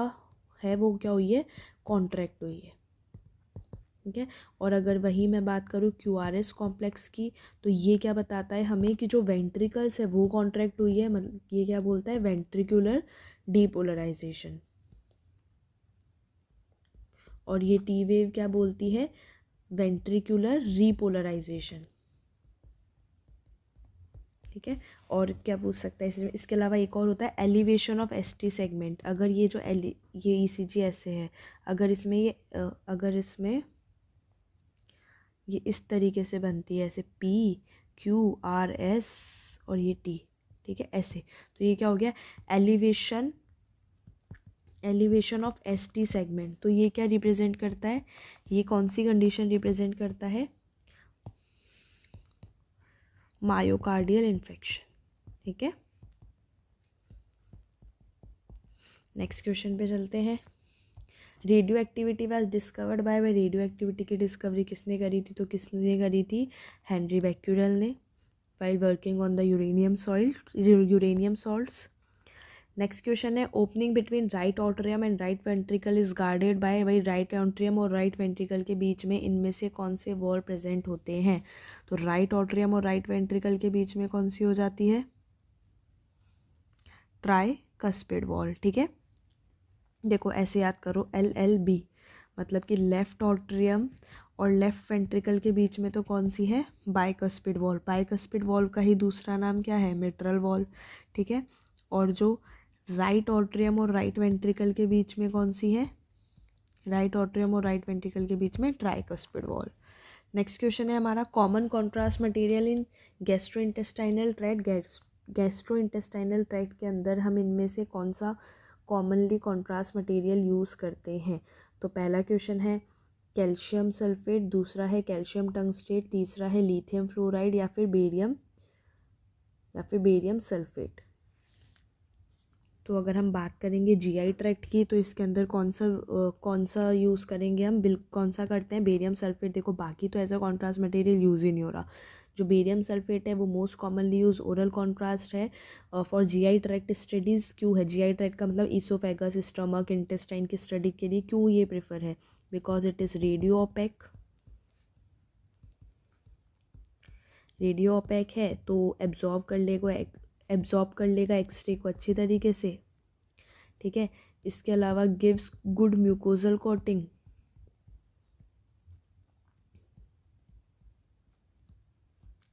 है वो क्या हुई है, कॉन्ट्रैक्ट हुई है, ठीक है। और अगर वही मैं बात करूँ QRS कॉम्प्लेक्स की, तो ये क्या बताता है हमें कि जो वेंट्रिकल्स है वो कॉन्ट्रैक्ट हुई है, मतलब ये क्या बोलता है, वेंट्रिकुलर डीपोलराइजेशन। और ये टी वेव क्या बोलती है, वेंट्रिकुलर रीपोलराइजेशन, ठीक है। और क्या पूछ सकता है इसमें, इसके अलावा एक और होता है एलिवेशन ऑफ ST सेगमेंट। अगर ये जो ये ECG ऐसे है, अगर इसमें ये इस तरीके से बनती है, ऐसे PQRS और ये T, ठीक है, ऐसे, तो ये क्या हो गया, एलिवेशन ऑफ ST सेगमेंट। तो ये क्या रिप्रेजेंट करता है, ये कौन सी कंडीशन रिप्रेजेंट करता है, मायोकार्डियल इन्फेक्शन, ठीक है। नेक्स्ट क्वेश्चन पे चलते हैं। Radioactivity was discovered by, radioactivity की डिस्कवरी किसने करी थी, तो किसने करी थी, हेनरी बैक्यूरेल ने, while working on the uranium salts. Next question है, opening between right atrium and right ventricle is guarded by, भाई राइट ऑट्रियम और राइट वेंट्रिकल के बीच में इनमें से कौन से वॉल प्रेजेंट होते हैं, तो राइट ऑट्रियम और राइट वेंट्रिकल के बीच में कौन सी हो जाती है, ट्राइकस्पिड वॉल, ठीक है। देखो ऐसे याद करो, LLB, मतलब कि लेफ्ट ऑट्रियम और लेफ्ट वेंट्रिकल के बीच में तो कौन सी है, बाइकस्पिड वॉल। बाइकस्पिड वॉल का ही दूसरा नाम क्या है, मिट्रल वॉल, ठीक है। और जो राइट ऑट्रियम और राइट वेंट्रिकल के बीच में कौन सी है, राइट ऑट्रियम और राइट वेंट्रिकल के बीच में ट्राइकस्पिड वॉल। नेक्स्ट क्वेश्चन है हमारा, common contrast material in gastrointestinal tract. Gastrointestinal tract के अंदर हम इनमें से कौन सा कॉमनली कॉन्ट्रास्ट मटेरियल यूज़ करते हैं, तो पहला क्वेश्चन है कैल्शियम सल्फेट, दूसरा है कैल्शियम टंगस्टेट, तीसरा है लिथियम फ्लोराइड या फिर बेरियम सल्फेट। तो अगर हम बात करेंगे GI ट्रैक्ट की, तो इसके अंदर कौन सा यूज़ करेंगे हम, कौन सा करते हैं, बेरियम सल्फेट। देखो बाकी तो ऐसा कॉन्ट्रास्ट मटेरियल यूज़ ही नहीं हो रहा, जो बेरियम सल्फेट है वो most commonly use oral contrast है फॉर GI ट्रैक्ट स्टडीज़। क्यों है, GI ट्रैक्ट का मतलब ईसोफेगस, स्टमक, इंटेस्टाइन की स्टडी के लिए क्यों ये प्रेफर है, because it is radio OPEC है, तो एब्जॉर्ब कर लेगा एक्सरे को अच्छी तरीके से, ठीक है। इसके अलावा gives good mucosal coating,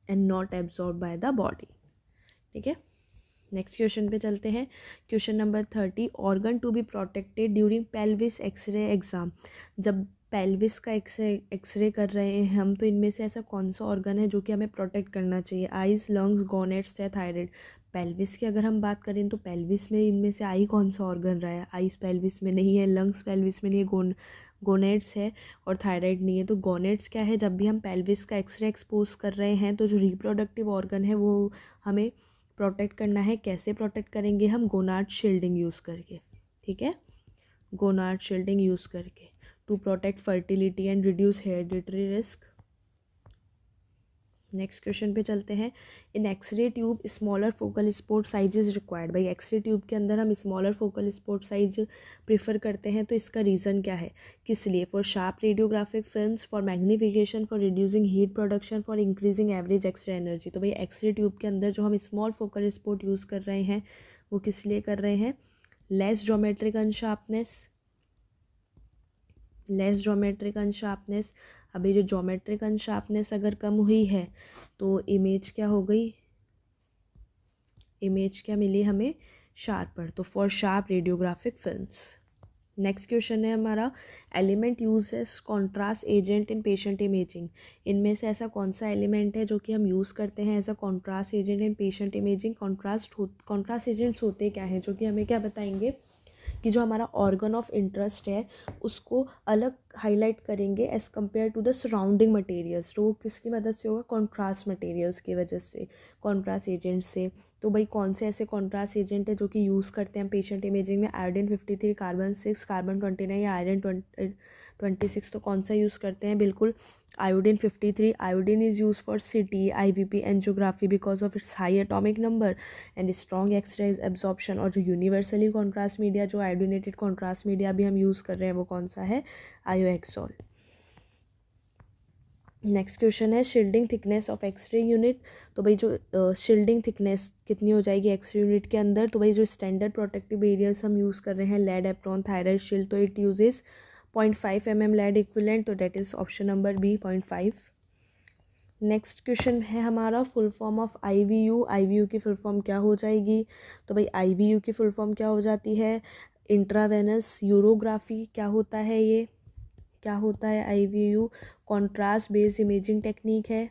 and not absorb by the body, ठीक है। नेक्स्ट क्वेश्चन पे चलते हैं, question number 30, organ to be protected during pelvis x-ray exam. जब पेल्विस का एक्सरे कर रहे हैं हम, तो इनमें से ऐसा कौन सा ऑर्गन है जो कि हमें प्रोटेक्ट करना चाहिए, आइज, लंग्स, गोनेट्स या थायराइड। पेल्विस की अगर हम बात करें तो पेल्विस में इनमें से आई कौन सा ऑर्गन रहा है, आइज पेल्विस में नहीं है, लंग्स पेल्विस में नहीं है, गोनेट्स है और थायराइड नहीं है। तो गोनेट्स क्या है, जब भी हम पेल्विस का एक्सरे एक्सपोज कर रहे हैं तो जो रिप्रोडक्टिव ऑर्गन है वो हमें प्रोटेक्ट करना है। कैसे प्रोटेक्ट करेंगे हम, गोनाड शील्डिंग यूज़ करके, ठीक है, गोनाड शील्डिंग यूज़ करके, to protect fertility and reduce hereditary risk. Next question पे चलते हैं, in x ray tube smaller focal spot size is required. भाई एक्सरे ट्यूब के अंदर हम smaller focal spot size prefer करते हैं, तो इसका रीज़न क्या है, किस लिए, for sharp radiographic films, for magnification, for reducing heat production, for increasing average x ray energy. तो भाई एक्सरे ट्यूब के अंदर जो हम स्मॉल फोकल स्पॉट यूज़ कर रहे हैं वो किस लिए कर रहे हैं, लेस ज्योमेट्रिक अनशार्पनेस। अभी जो ज्योमेट्रिक अनशार्पनेस अगर कम हुई है तो इमेज क्या हो गई, इमेज क्या मिली हमें, शार्पर, तो for sharp radiographic films. Next question है हमारा, element uses contrast agent in patient imaging. इनमें से ऐसा कौन सा एलिमेंट है जो कि हम यूज़ करते हैं as a contrast agent in patient imaging. Contrast agents होते क्या हैं, जो कि हमें क्या बताएंगे कि जो हमारा ऑर्गन ऑफ इंटरेस्ट है उसको अलग हाईलाइट करेंगे as compare to the surrounding materials. तो वो किसकी मदद से होगा, कॉन्ट्रास्ट मटेरियल्स की वजह से, कॉन्ट्रास्ट एजेंट से। तो भाई कौन से ऐसे कॉन्ट्रास्ट एजेंट है जो कि यूज़ करते हैं पेशेंट इमेजिंग में, आयोडीन 53, कार्बन 6, कार्बन 29 या आयरन 26, तो कौन सा यूज़ करते हैं, बिल्कुल Iodine 53. Iodine is used for CT, IVP, angiography because of its high atomic number and strong X-ray absorption. और जो यूनिवर्सली कॉन्ट्रास्ट मीडिया, जो आयोडिनेटेड कॉन्ट्रास्ट मीडिया भी हम यूज़ कर रहे हैं, वो कौन सा है? आयोएक्सोल. नेक्स्ट क्वेश्चन है shielding thickness of x-ray unit. तो भाई जो शील्डिंग थिकनेस कितनी हो जाएगी एक्सरे यूनिट के अंदर? तो भाई जो स्टैंडर्ड प्रोटेक्टिव एरियाज हम यूज़ कर रहे हैं, लेड, एप्रॉन, थायराइड शील्ड, तो it uses 0.5 mm lead equivalent. तो that is option number B, 0.5. Next question है हमारा full form of IVU. IVU की फुल फॉर्म क्या हो जाएगी? तो भाई IVU की फुल फॉर्म क्या हो जाती है? Intravenous urography. क्या होता है ये? क्या होता है IVU? Contrast based imaging technique है.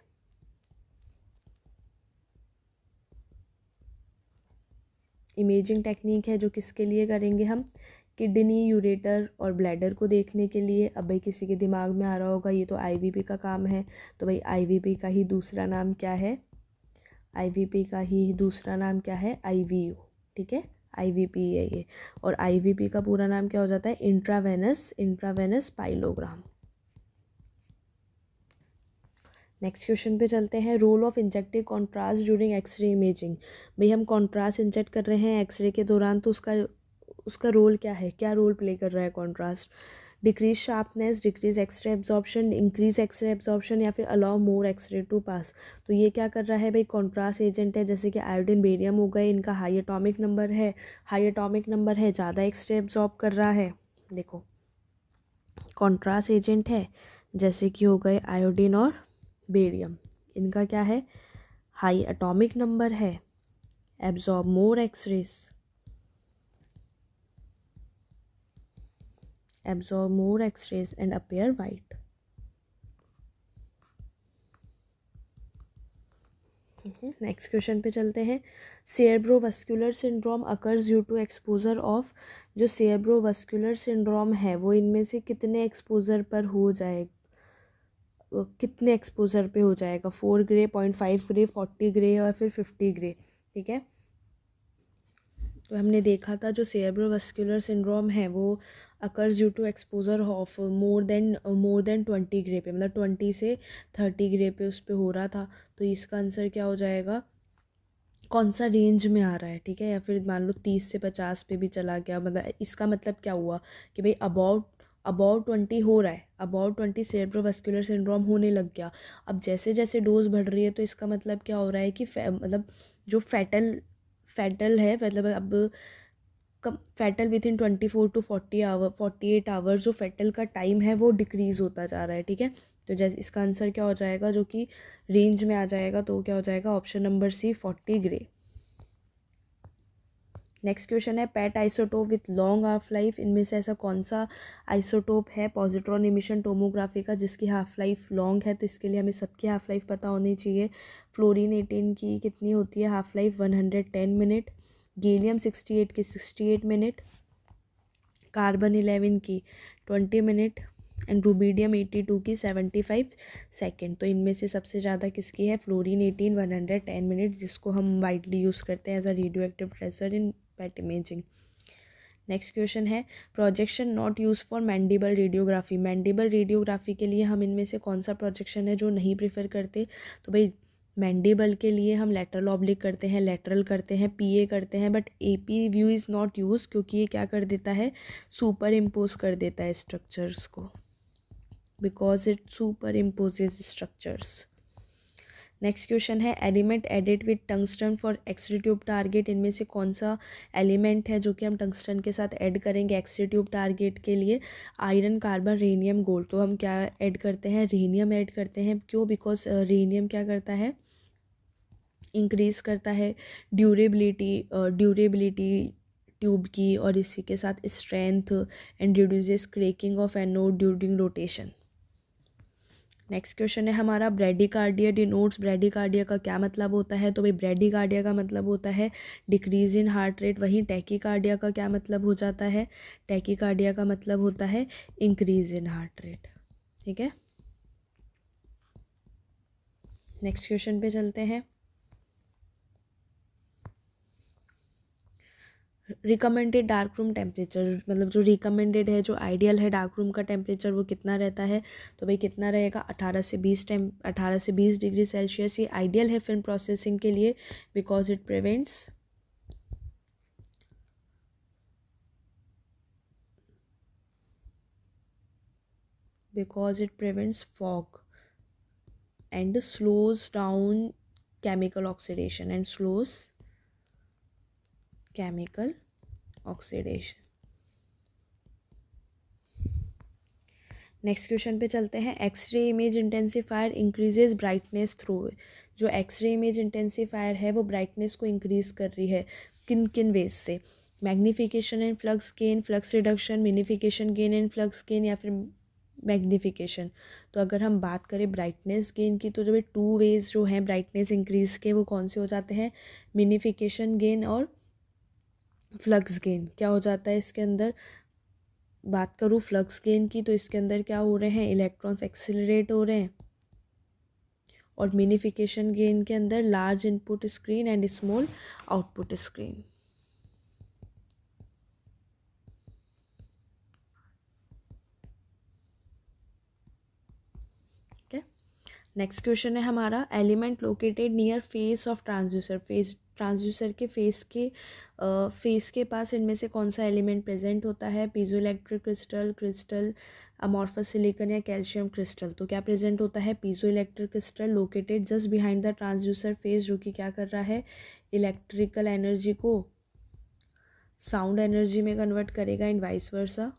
इमेजिंग टेक्निक है जो किसके लिए करेंगे हम? किडनी, यूरेटर और ब्लैडर को देखने के लिए. अब भाई किसी के दिमाग में आ रहा होगा ये तो IVP का काम है. तो भाई IVP का ही दूसरा नाम क्या है? IVP का ही दूसरा नाम क्या है? IVU. ठीक है, IVP है ये. और IVP का पूरा नाम क्या हो जाता है? Intravenous pyelogram. नेक्स्ट क्वेश्चन पे चलते हैं. Role of injective contrast during x-ray imaging. भाई हम कॉन्ट्रास्ट इंजेक्ट कर रहे हैं एक्सरे के दौरान, तो उसका रोल क्या है? क्या रोल प्ले कर रहा है contrast? Decrease sharpness, decrease x-ray absorption, increase x-ray absorption, या फिर allow more x-ray to pass. तो ये क्या कर रहा है भाई? कॉन्ट्रास्ट एजेंट है. जैसे कि आयोडीन, बेरियम हो गए, इनका हाई एटॉमिक नंबर है. हाई एटॉमिक नंबर है, ज़्यादा एक्सरे एब्जॉर्ब कर रहा है. देखो कॉन्ट्रास्ट एजेंट है जैसे कि हो गए आयोडीन और बेरियम, इनका क्या है? हाई एटॉमिक नंबर है, absorb more x-rays, and appear white. Next question पे चलते हैं. Cerebrovascular syndrome occurs due to exposure of. जो सेरेब्रोवास्कुलर सिंड्रोम है वो इनमें से कितने एक्सपोजर पर हो जाएगा? कितने एक्सपोजर पे हो जाएगा? 4 ग्रे, 0.5 ग्रे, 40 ग्रे और फिर 50 ग्रे. ठीक है, तो हमने देखा था जो सेरेब्रोवास्कुलर सिंड्रोम है वो occurs due to exposure of more than 20 gray पे, मतलब 20 से 30 ग्रे पे उस पे हो रहा था. तो इसका आंसर क्या हो जाएगा? कौन सा रेंज में आ रहा है? ठीक है, या फिर मान लो 30 से 50 पे भी चला गया. मतलब इसका मतलब क्या हुआ कि भाई अबाउट 20 हो रहा है, अबाउट 20 सेरेब्रोवास्कुलर सिंड्रोम होने लग गया. अब जैसे जैसे डोज बढ़ रही है तो इसका मतलब क्या हो रहा है कि मतलब जो फैटल है, मतलब अब कम फैटल विद इन 48 आवर्स जो फैटल का टाइम है वो डिक्रीज़ होता जा रहा है. ठीक है, तो जैसे इसका आंसर क्या हो जाएगा जो कि रेंज में आ जाएगा? तो क्या हो जाएगा? Option number C, 40 gray. Next question है PET isotope with long half life. इनमें से ऐसा कौन सा आइसोटोप है पॉजिट्रॉन इमिशन टोमोग्राफी का जिसकी हाफ लाइफ लॉन्ग है? तो इसके लिए हमें सबकी हाफ लाइफ पता होनी चाहिए. फ्लोरीन 18 की कितनी होती है हाफ लाइफ? 110 मिनट. गैलियम 68 की 68 मिनट. कार्बन 11 की 20 मिनट. एंड रूबीडियम 82 की 75 सेकेंड. तो इनमें से सबसे ज़्यादा किसकी है? फ्लोरीन 18, 110 मिनट, जिसको हम वाइडली यूज़ करते हैं as a radioactive tracer in PET imaging. Next question है projection not use for mandible radiography. Mandible radiography के लिए हम इनमें से कौन सा प्रोजेक्शन है जो नहीं प्रेफर करते? तो भाई मैंडिबल के लिए हम लेटरल ऑब्लिक करते हैं, लेटरल करते हैं, PA करते हैं, but AP view is not use क्योंकि ये क्या कर देता है? सुपर इम्पोज कर देता है स्ट्रक्चर्स को, because it superimposes structures. Next question है element added with tungsten for x ray tube target. इनमें से कौन सा एलिमेंट है जो कि हम टंगस्टन के साथ ऐड करेंगे एक्सरे ट्यूब टारगेट के लिए? Iron, carbon, rhenium, gold. तो हम क्या ऐड करते हैं? रेनियम ऐड करते हैं. क्यों? बिकॉज रेनियम क्या करता है? इंक्रीज़ करता है ड्यूरेबिलिटी ट्यूब की, और इसी के साथ strength, and reduces cracking of anode during rotation. Next question है हमारा ब्रेडिकार्डिया डिनोट्स. ब्रेडिकार्डिया का क्या मतलब होता है? तो भाई ब्रेडिकार्डिया का मतलब होता है डिक्रीज इन हार्ट रेट. वहीं टैकीकार्डिया का क्या मतलब हो जाता है? टैकीकार्डिया का मतलब होता है इंक्रीज इन हार्ट रेट. ठीक है, नेक्स्ट क्वेश्चन पे चलते हैं. रिकमेंडेड डार्क रूम टेम्परेचर, मतलब जो रिकमेंडेड है, जो आइडियल है डार्क रूम का टेम्परेचर वो कितना रहता है, तो भाई कितना रहेगा 18 से 20 डिग्री सेल्सियस। ये आइडियल है फिल्म प्रोसेसिंग के लिए because it prevents fog and slows down chemical oxidation and slows chemical oxidation। Next question पे चलते हैं। X ray image intensifier increases brightness through. जो एक्सरे इमेज इंटेंसीफायर है वो ब्राइटनेस को इंक्रीज कर रही है किन किन वेज से? Magnification and flux gain, flux reduction, minification gain and flux gain, या फिर मैग्नीफिकेशन। तो अगर हम बात करें ब्राइटनेस गेन की, तो जो 2 वेज जो हैं ब्राइटनेस इंक्रीज के वो कौन से हो जाते हैं? मिनिफिकेशन गेन और फ्लक्स गेन। क्या हो जाता है इसके अंदर? बात करूँ फ्लक्स गेन की, तो इसके अंदर क्या हो रहे हैं? इलेक्ट्रॉन्स एक्सिलरेट हो रहे हैं। और मिनिफिकेशन गेन के अंदर large input screen and small output screen. Next question है हमारा, element located near face of transducer. Transducer के फेस के पास इनमें से कौन सा एलिमेंट प्रेजेंट होता है? पीजोइलेक्ट्रिक क्रिस्टल, अमॉर्फस सिलिकॉन या कैल्शियम क्रिस्टल। तो क्या प्रेजेंट होता है? Piezoelectric crystal located just behind the transducer face, जो कि क्या कर रहा है? इलेक्ट्रिकल एनर्जी को साउंड एनर्जी में कन्वर्ट करेगा and vice versa.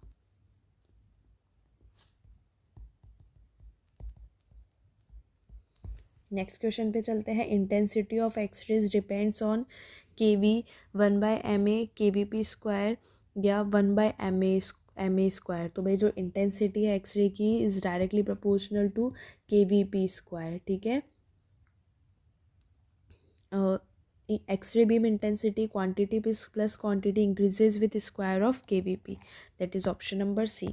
Next question पे चलते हैं। Intensity of x-rays depends on kV/MA kVp² या 1/MA²। तो भाई जो इंटेंसिटी है एक्सरे की is directly proportional to kVp²। ठीक है, x-ray beam intensity quantity plus quantity increases with square of kVp, that is option number C.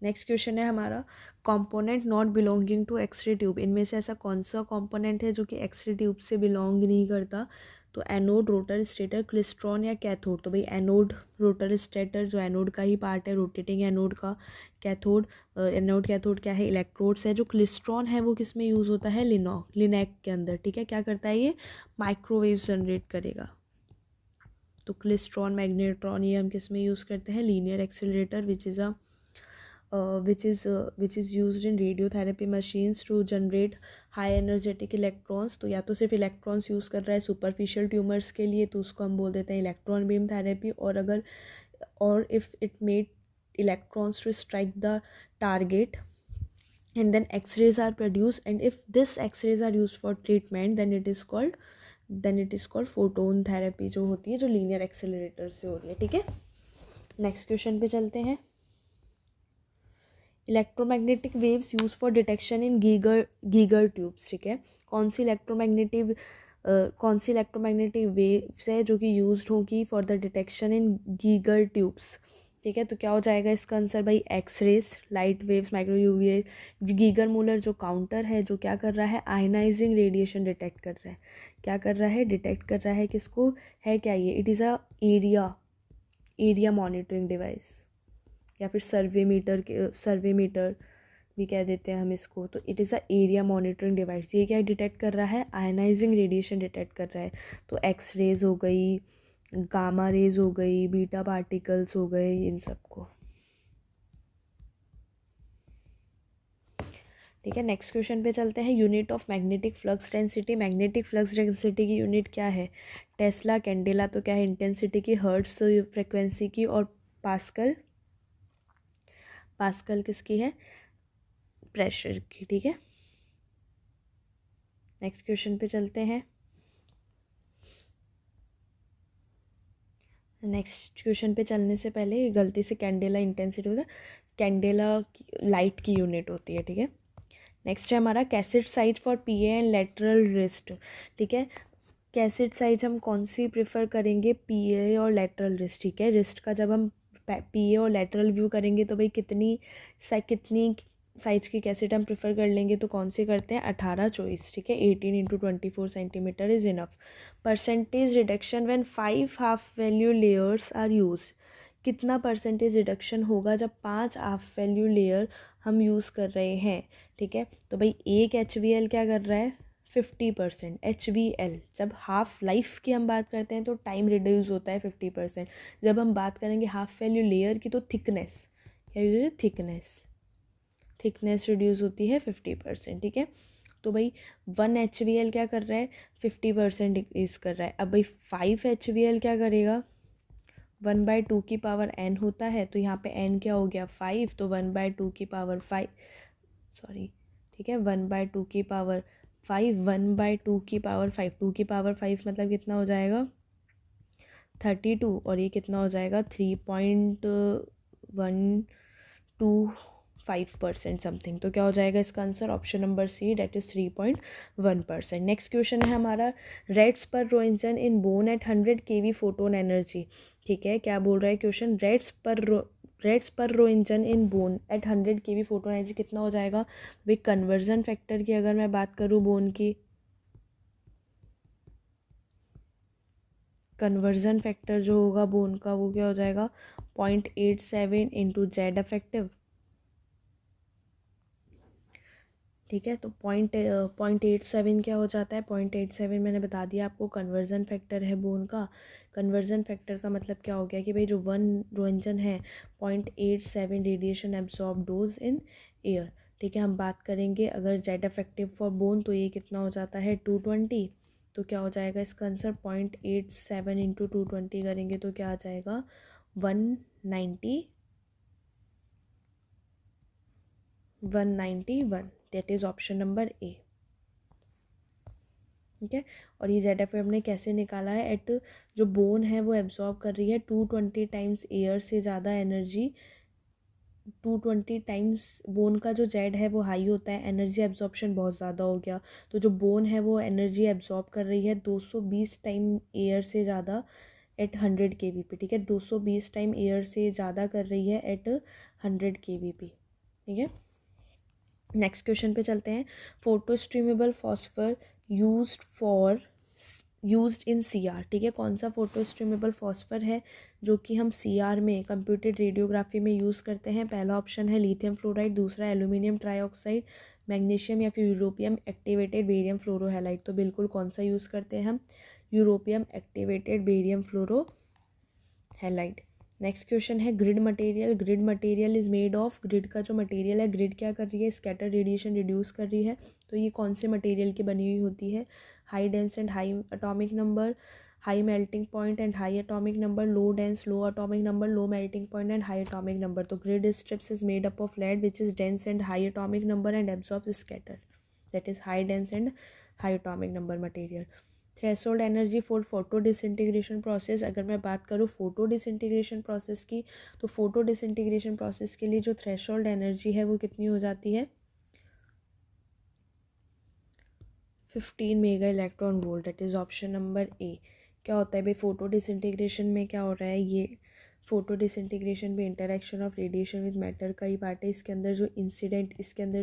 Next question है हमारा, component not belonging to x-ray tube. इनमें से ऐसा कौन सा कंपोनेंट है जो कि एक्सरे ट्यूब से बिलोंग नहीं करता? तो एनोड, रोटर, स्टेटर, क्लिस्ट्रॉन या कैथोड। तो भाई एनोड, रोटर, स्टेटर जो एनोड का ही पार्ट है, रोटेटिंग एनोड का। कैथोड, एनोड कैथोड क्या है? इलेक्ट्रोड्स है। जो क्लिस्ट्रॉन है वो किस में यूज़ होता है? लिनैक के अंदर। ठीक है, क्या करता है ये? माइक्रोवेव जनरेट करेगा। तो क्लिस्ट्रॉन, मैग्नेट्रॉन ये हम किस में यूज़ करते हैं? Linear accelerator which is used in radiotherapy machines to generate high energetic electrons। तो या तो सिर्फ इलेक्ट्रॉन्स यूज़ कर रहा है सुपरफिशियल ट्यूमर्स के लिए, तो उसको हम बोल देते हैं इलेक्ट्रॉन बीम थेरेपी। और if it made electrons to strike the target and then x-rays are produced, and if this x-rays are used for treatment then it is called photon therapy, जो होती है जो लीनियर एक्सेलरेटर से हो रही है। ठीक है, नेक्स्ट क्वेश्चन पे चलते हैं। Electromagnetic waves use for detection in Geiger tubes. ठीक है, कौन सी इलेक्ट्रोमैग्नेटिक वेव्स है जो कि यूज्ड होगी for the detection in Geiger tubes? ठीक है, तो क्या हो जाएगा इसका आंसर भाई? X rays, light waves, microwave wave. Geiger Muller जो काउंटर है जो क्या कर रहा है? आयनाइजिंग रेडिएशन डिटेक्ट कर रहा है। क्या कर रहा है? डिटेक्ट कर रहा है। किसको है क्या ये? It is a area monitoring device, या फिर सर्वे मीटर भी कह देते हैं हम इसको। तो it is a area monitoring device. ये क्या डिटेक्ट कर रहा है? आयनाइजिंग रेडिएशन डिटेक्ट कर रहा है। तो एक्स रेज हो गई, गामा रेज हो गई, बीटा पार्टिकल्स हो गए, इन सबको। ठीक है, नेक्स्ट क्वेश्चन पे चलते हैं। Unit of magnetic flux density. Magnetic flux density की यूनिट क्या है? टेस्ला, कैंडेला तो क्या है? इंटेंसिटी की, हर्ट्स फ्रिक्वेंसी की, और पास्कल किसकी है? प्रेशर की। ठीक है, नेक्स्ट क्वेश्चन पे चलते हैं। नेक्स्ट क्वेश्चन पे चलने से पहले गलती से कैंडेला इंटेंसिटी होता है, कैंडेला लाइट की यूनिट होती है। ठीक है, नेक्स्ट है हमारा cassette size for PA and lateral wrist. ठीक है, कैसेट साइज हम कौन सी प्रेफर करेंगे? पीए और लेटरल रिस्ट। ठीक है, रिस्ट का जब हम पीए और लेटरल व्यू करेंगे तो भाई कितनी साइज की कैसेट हम प्रेफर कर लेंगे तो कौन से करते हैं, 18 चॉइस, ठीक है। 18 × 24 centimetre is enough. Percentage reduction when 5 half value layers are use. कितना परसेंटेज रिडक्शन होगा जब 5 हाफ वैल्यू लेयर हम यूज़ कर रहे हैं, ठीक है। तो भाई एक HVL क्या कर रहा है, 50%। HVL जब हाफ लाइफ की हम बात करते हैं तो टाइम रिड्यूस होता है 50%। जब हम बात करेंगे हाफ वैल्यू लेयर की तो थिकनेस, क्या यूज है, थिकनेस रिड्यूस होती है 50%, ठीक है। तो भाई 1 HVL क्या कर रहा है, 50% डिक्रीज कर रहा है। अब भाई 5 HVL क्या करेगा, 1/2 की पावर n होता है, तो यहाँ पे n क्या हो गया, 5, तो 1/2 की पावर 5, सॉरी, ठीक है, 1/2 की पावर 5, 1/2 की पावर 5, 2 की पावर 5 मतलब कितना हो जाएगा, 32, और ये कितना हो जाएगा, 3.125% समथिंग। तो क्या हो जाएगा इसका answer, option number C, that is 3.1%। Next question है हमारा, rads per roentgen in bone at 100 kV photon energy, ठीक है। क्या बोल रहा है question, rads per roentgen in bone at 100 kV photon energy कितना हो जाएगा। भाई कन्वर्जन फैक्टर की अगर मैं बात करूँ बोन की, कन्वर्जन फैक्टर जो होगा बोन का वो क्या हो जाएगा, 0.87 इंटू जेड इफेक्टिव, ठीक है। तो 0.87 क्या हो जाता है, 0.87 मैंने बता दिया आपको कन्वर्जन फैक्टर है बोन का। कन्वर्जन फैक्टर का मतलब क्या हो गया कि भाई जो वन रोंजन है 0.87 radiation absorb dose in air, ठीक है। हम बात करेंगे अगर जेड इफेक्टिव फॉर बोन तो ये कितना हो जाता है 220। तो क्या हो जाएगा इसका आंसर, 0.87 इंटू 220 करेंगे तो क्या आ जाएगा, 191, that is option number A, ठीक है। और ये जेड एफ हमने कैसे निकाला है, एट जो बोन है वो एब्जॉर्ब कर रही है 220 टाइम्स एयर से ज़्यादा एनर्जी, 220 टाइम्स बोन का जो जेड है वो हाई होता है, एनर्जी एब्जॉर्प्शन बहुत ज़्यादा हो गया, तो जो बोन है वो एनर्जी एब्जॉर्ब कर रही है 220 टाइम एयर से ज़्यादा एट 100 kV पे, ठीक है। 220 टाइम एयर से ज़्यादा कर रही है एट 100 kV पे, ठीक है। नेक्स्ट क्वेश्चन पे चलते हैं, photostimulable phosphor used in CR, ठीक है। कौन सा फोटो स्ट्रीमेबल फॉस्फर है जो कि हम CR में कंप्यूटेड रेडियोग्राफी में यूज़ करते हैं। पहला ऑप्शन है लिथियम फ्लोराइड, दूसरा एल्यूमिनियम ट्राईऑक्साइड, मैग्नीशियम या फिर यूरोपियम एक्टिवेटेड बेरियम फ्लोरोहैलाइड। तो बिल्कुल कौन सा यूज़ करते हैं हम, europium activated barium fluorohalide. Next question है, grid material is made of, grid का जो मटेरियल है, ग्रिड क्या कर रही है, स्कैटर रेडिएशन रिड्यूस कर रही है, तो ये कौन से मटेरियल की बनी हुई होती है, high dense and high atomic number, high melting point and high atomic number, low dense low atomic number, low melting point and high atomic number. तो grid strips is made up of lead which is dense and high atomic number and absorbs scatter, that is high dense and high atomic number material. Threshold energy for photodisintegration process, अगर मैं बात करूँ photo disintegration process की, तो photo disintegration process के लिए जो threshold energy है वो कितनी हो जाती है, 15 mega electron volt, that is option number ए। क्या होता है भाई फोटो डिसइंटीग्रेशन में, क्या हो रहा है, ये फोटो डिसइंटीग्रेशन भी interaction of radiation with matter का ही पार्ट है। इसके अंदर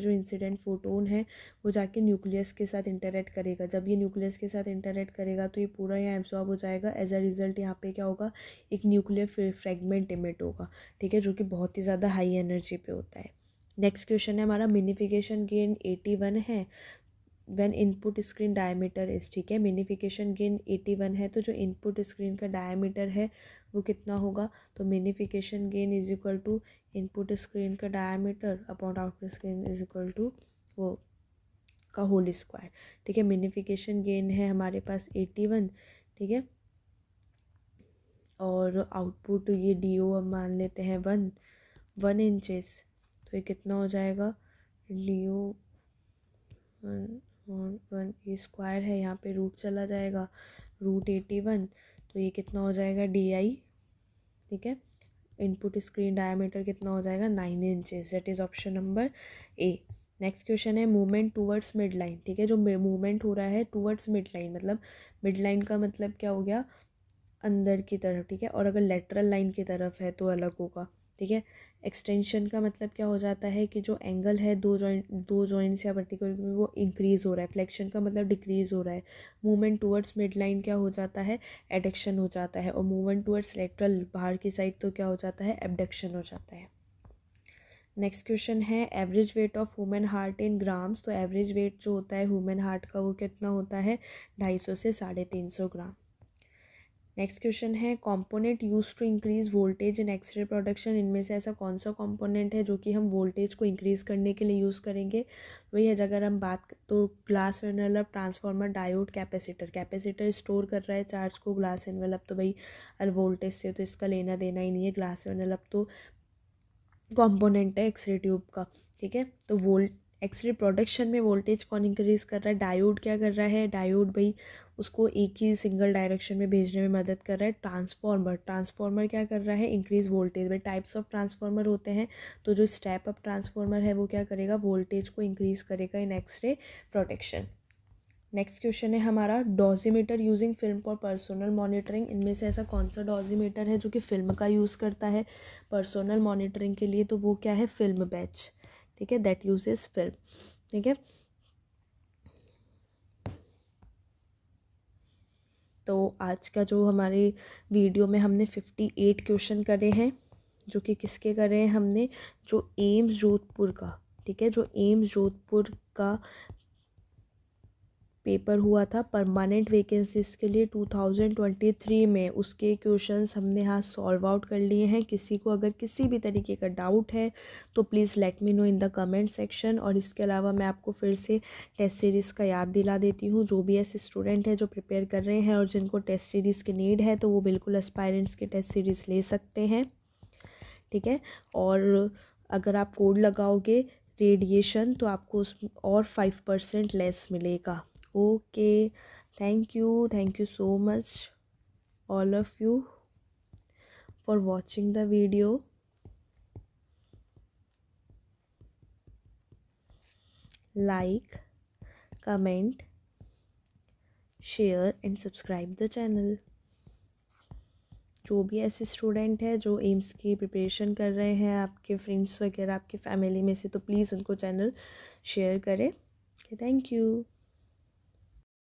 जो इंसिडेंट फोटोन है वो जाके न्यूक्लियस के साथ इंटरेक्ट करेगा। जब ये न्यूक्लियस के साथ इंटरेक्ट करेगा तो ये पूरा यहाँ एब्जॉर्ब हो जाएगा। एज अ रिजल्ट यहाँ पे क्या होगा, एक न्यूक्लियर फ्रेगमेंट इमिट होगा, ठीक है, जो कि बहुत ही ज़्यादा हाई एनर्जी पे होता है। नेक्स्ट क्वेश्चन है हमारा, मिनिफिकेशन गेन 81 है when input screen diameter is, ठीक है। मिनिफिकेशन गेन 81 है तो जो इनपुट स्क्रीन का डायमीटर है वो कितना होगा, तो minification gain is equal to input screen का diameter upon output screen is equal to वो का होल स्क्वायर, ठीक है। मिनिफिकेशन गेन है हमारे पास 81, ठीक है, और आउटपुट ये DO अब मान लेते हैं 1 इंचेस, तो ये कितना हो जाएगा, DO 1 स्क्वायर है, यहाँ पे रूट चला जाएगा, रूट 81, तो ये कितना हो जाएगा DI, ठीक है। इनपुट स्क्रीन डायमीटर कितना हो जाएगा 9 inches, that is option number A. Next question है, मूवमेंट टूवर्ड्स मिड लाइन, ठीक है। जो मूवमेंट हो रहा है टूवर्ड्स मिड लाइन, मतलब मिड लाइन का मतलब क्या हो गया, अंदर की तरफ, ठीक है, और अगर लेटरल लाइन की तरफ है तो अलग होगा, ठीक है। एक्सटेंशन का मतलब क्या हो जाता है कि जो एंगल है दो जॉइंट्स या वर्टिकल में वो इंक्रीज़ हो रहा है। फ्लेक्शन का मतलब डिक्रीज़ हो रहा है। मूवमेंट टूवर्ड्स मिड लाइन क्या हो जाता है, एडक्शन हो जाता है। और मूवमेंट टूवर्ड्स लेटरल बाहर की साइड तो क्या हो जाता है, एबडक्शन हो जाता है। नेक्स्ट क्वेश्चन है average weight of human heart in grams. तो एवरेज वेट जो होता है ह्यूमन हार्ट का वो कितना होता है, 250 से 350 ग्राम। नेक्स्ट क्वेश्चन है component use to increase voltage in X ray production. इनमें से ऐसा कौन सा कंपोनेंट है जो कि हम वोल्टेज को इंक्रीज करने के लिए यूज़ करेंगे। वही है, अगर हम बात तो glass envelope, transformer, diode, capacitor. Capacitor store कर रहा है चार्ज को, ग्लास एनवेलप तो भाई वोल्टेज से तो इसका लेना देना ही नहीं है। ग्लास एनवेलप तो कंपोनेंट है एक्सरे ट्यूब का, ठीक है। तो एक्सरे प्रोडक्शन में वोल्टेज कौन इंक्रीज कर रहा है, डायोड क्या कर रहा है, डायोड भाई उसको एक ही सिंगल डायरेक्शन में भेजने में मदद कर रहा है। ट्रांसफार्मर क्या कर रहा है, इंक्रीज वोल्टेज। भाई टाइप्स ऑफ ट्रांसफार्मर होते हैं, तो जो स्टेप अप ट्रांसफार्मर है वो क्या करेगा, वोल्टेज को इंक्रीज करेगा in x ray protection. Next question है हमारा dosimeter using film for personal monitoring. इनमें से ऐसा कौन सा डोजीमीटर है जो कि फिल्म का यूज़ करता है पर्सोनल मॉनिटरिंग के लिए। तो वो क्या है, फिल्म बैच, ठीक है, दैट यूजेस फिल्म, ठीक है। तो आज का जो हमारे वीडियो में हमने 58 क्वेश्चन करे हैं, जो कि किसके करे हैं हमने, जो एम्स जोधपुर का, ठीक है, जो एम्स जोधपुर का पेपर हुआ था परमानेंट वैकेंसीज के लिए 2023 में, उसके क्वेश्चंस हमने यहाँ सॉल्व आउट कर लिए हैं। किसी को अगर किसी भी तरीके का डाउट है तो please let me know in the comment section. और इसके अलावा मैं आपको फिर से टेस्ट सीरीज़ का याद दिला देती हूँ। जो भी ऐसे स्टूडेंट हैं जो प्रिपेयर कर रहे हैं और जिनको टेस्ट सीरीज़ की नीड है तो वो बिल्कुल एस्पायरेंट्स की टेस्ट सीरीज़ ले सकते हैं, ठीक है। और अगर आप कोड लगाओगे रेडिएशन तो आपको उसमें और 5% लेस मिलेगा। Okay, thank you so much all of you for watching the video. Like, comment, share and subscribe the channel. जो भी ऐसे स्टूडेंट है जो एम्स की प्रिपरेशन कर रहे हैं, आपके फ्रेंड्स वगैरह, आपके फैमिली में से, तो प्लीज़ उनको चैनल शेयर करें। Thank you.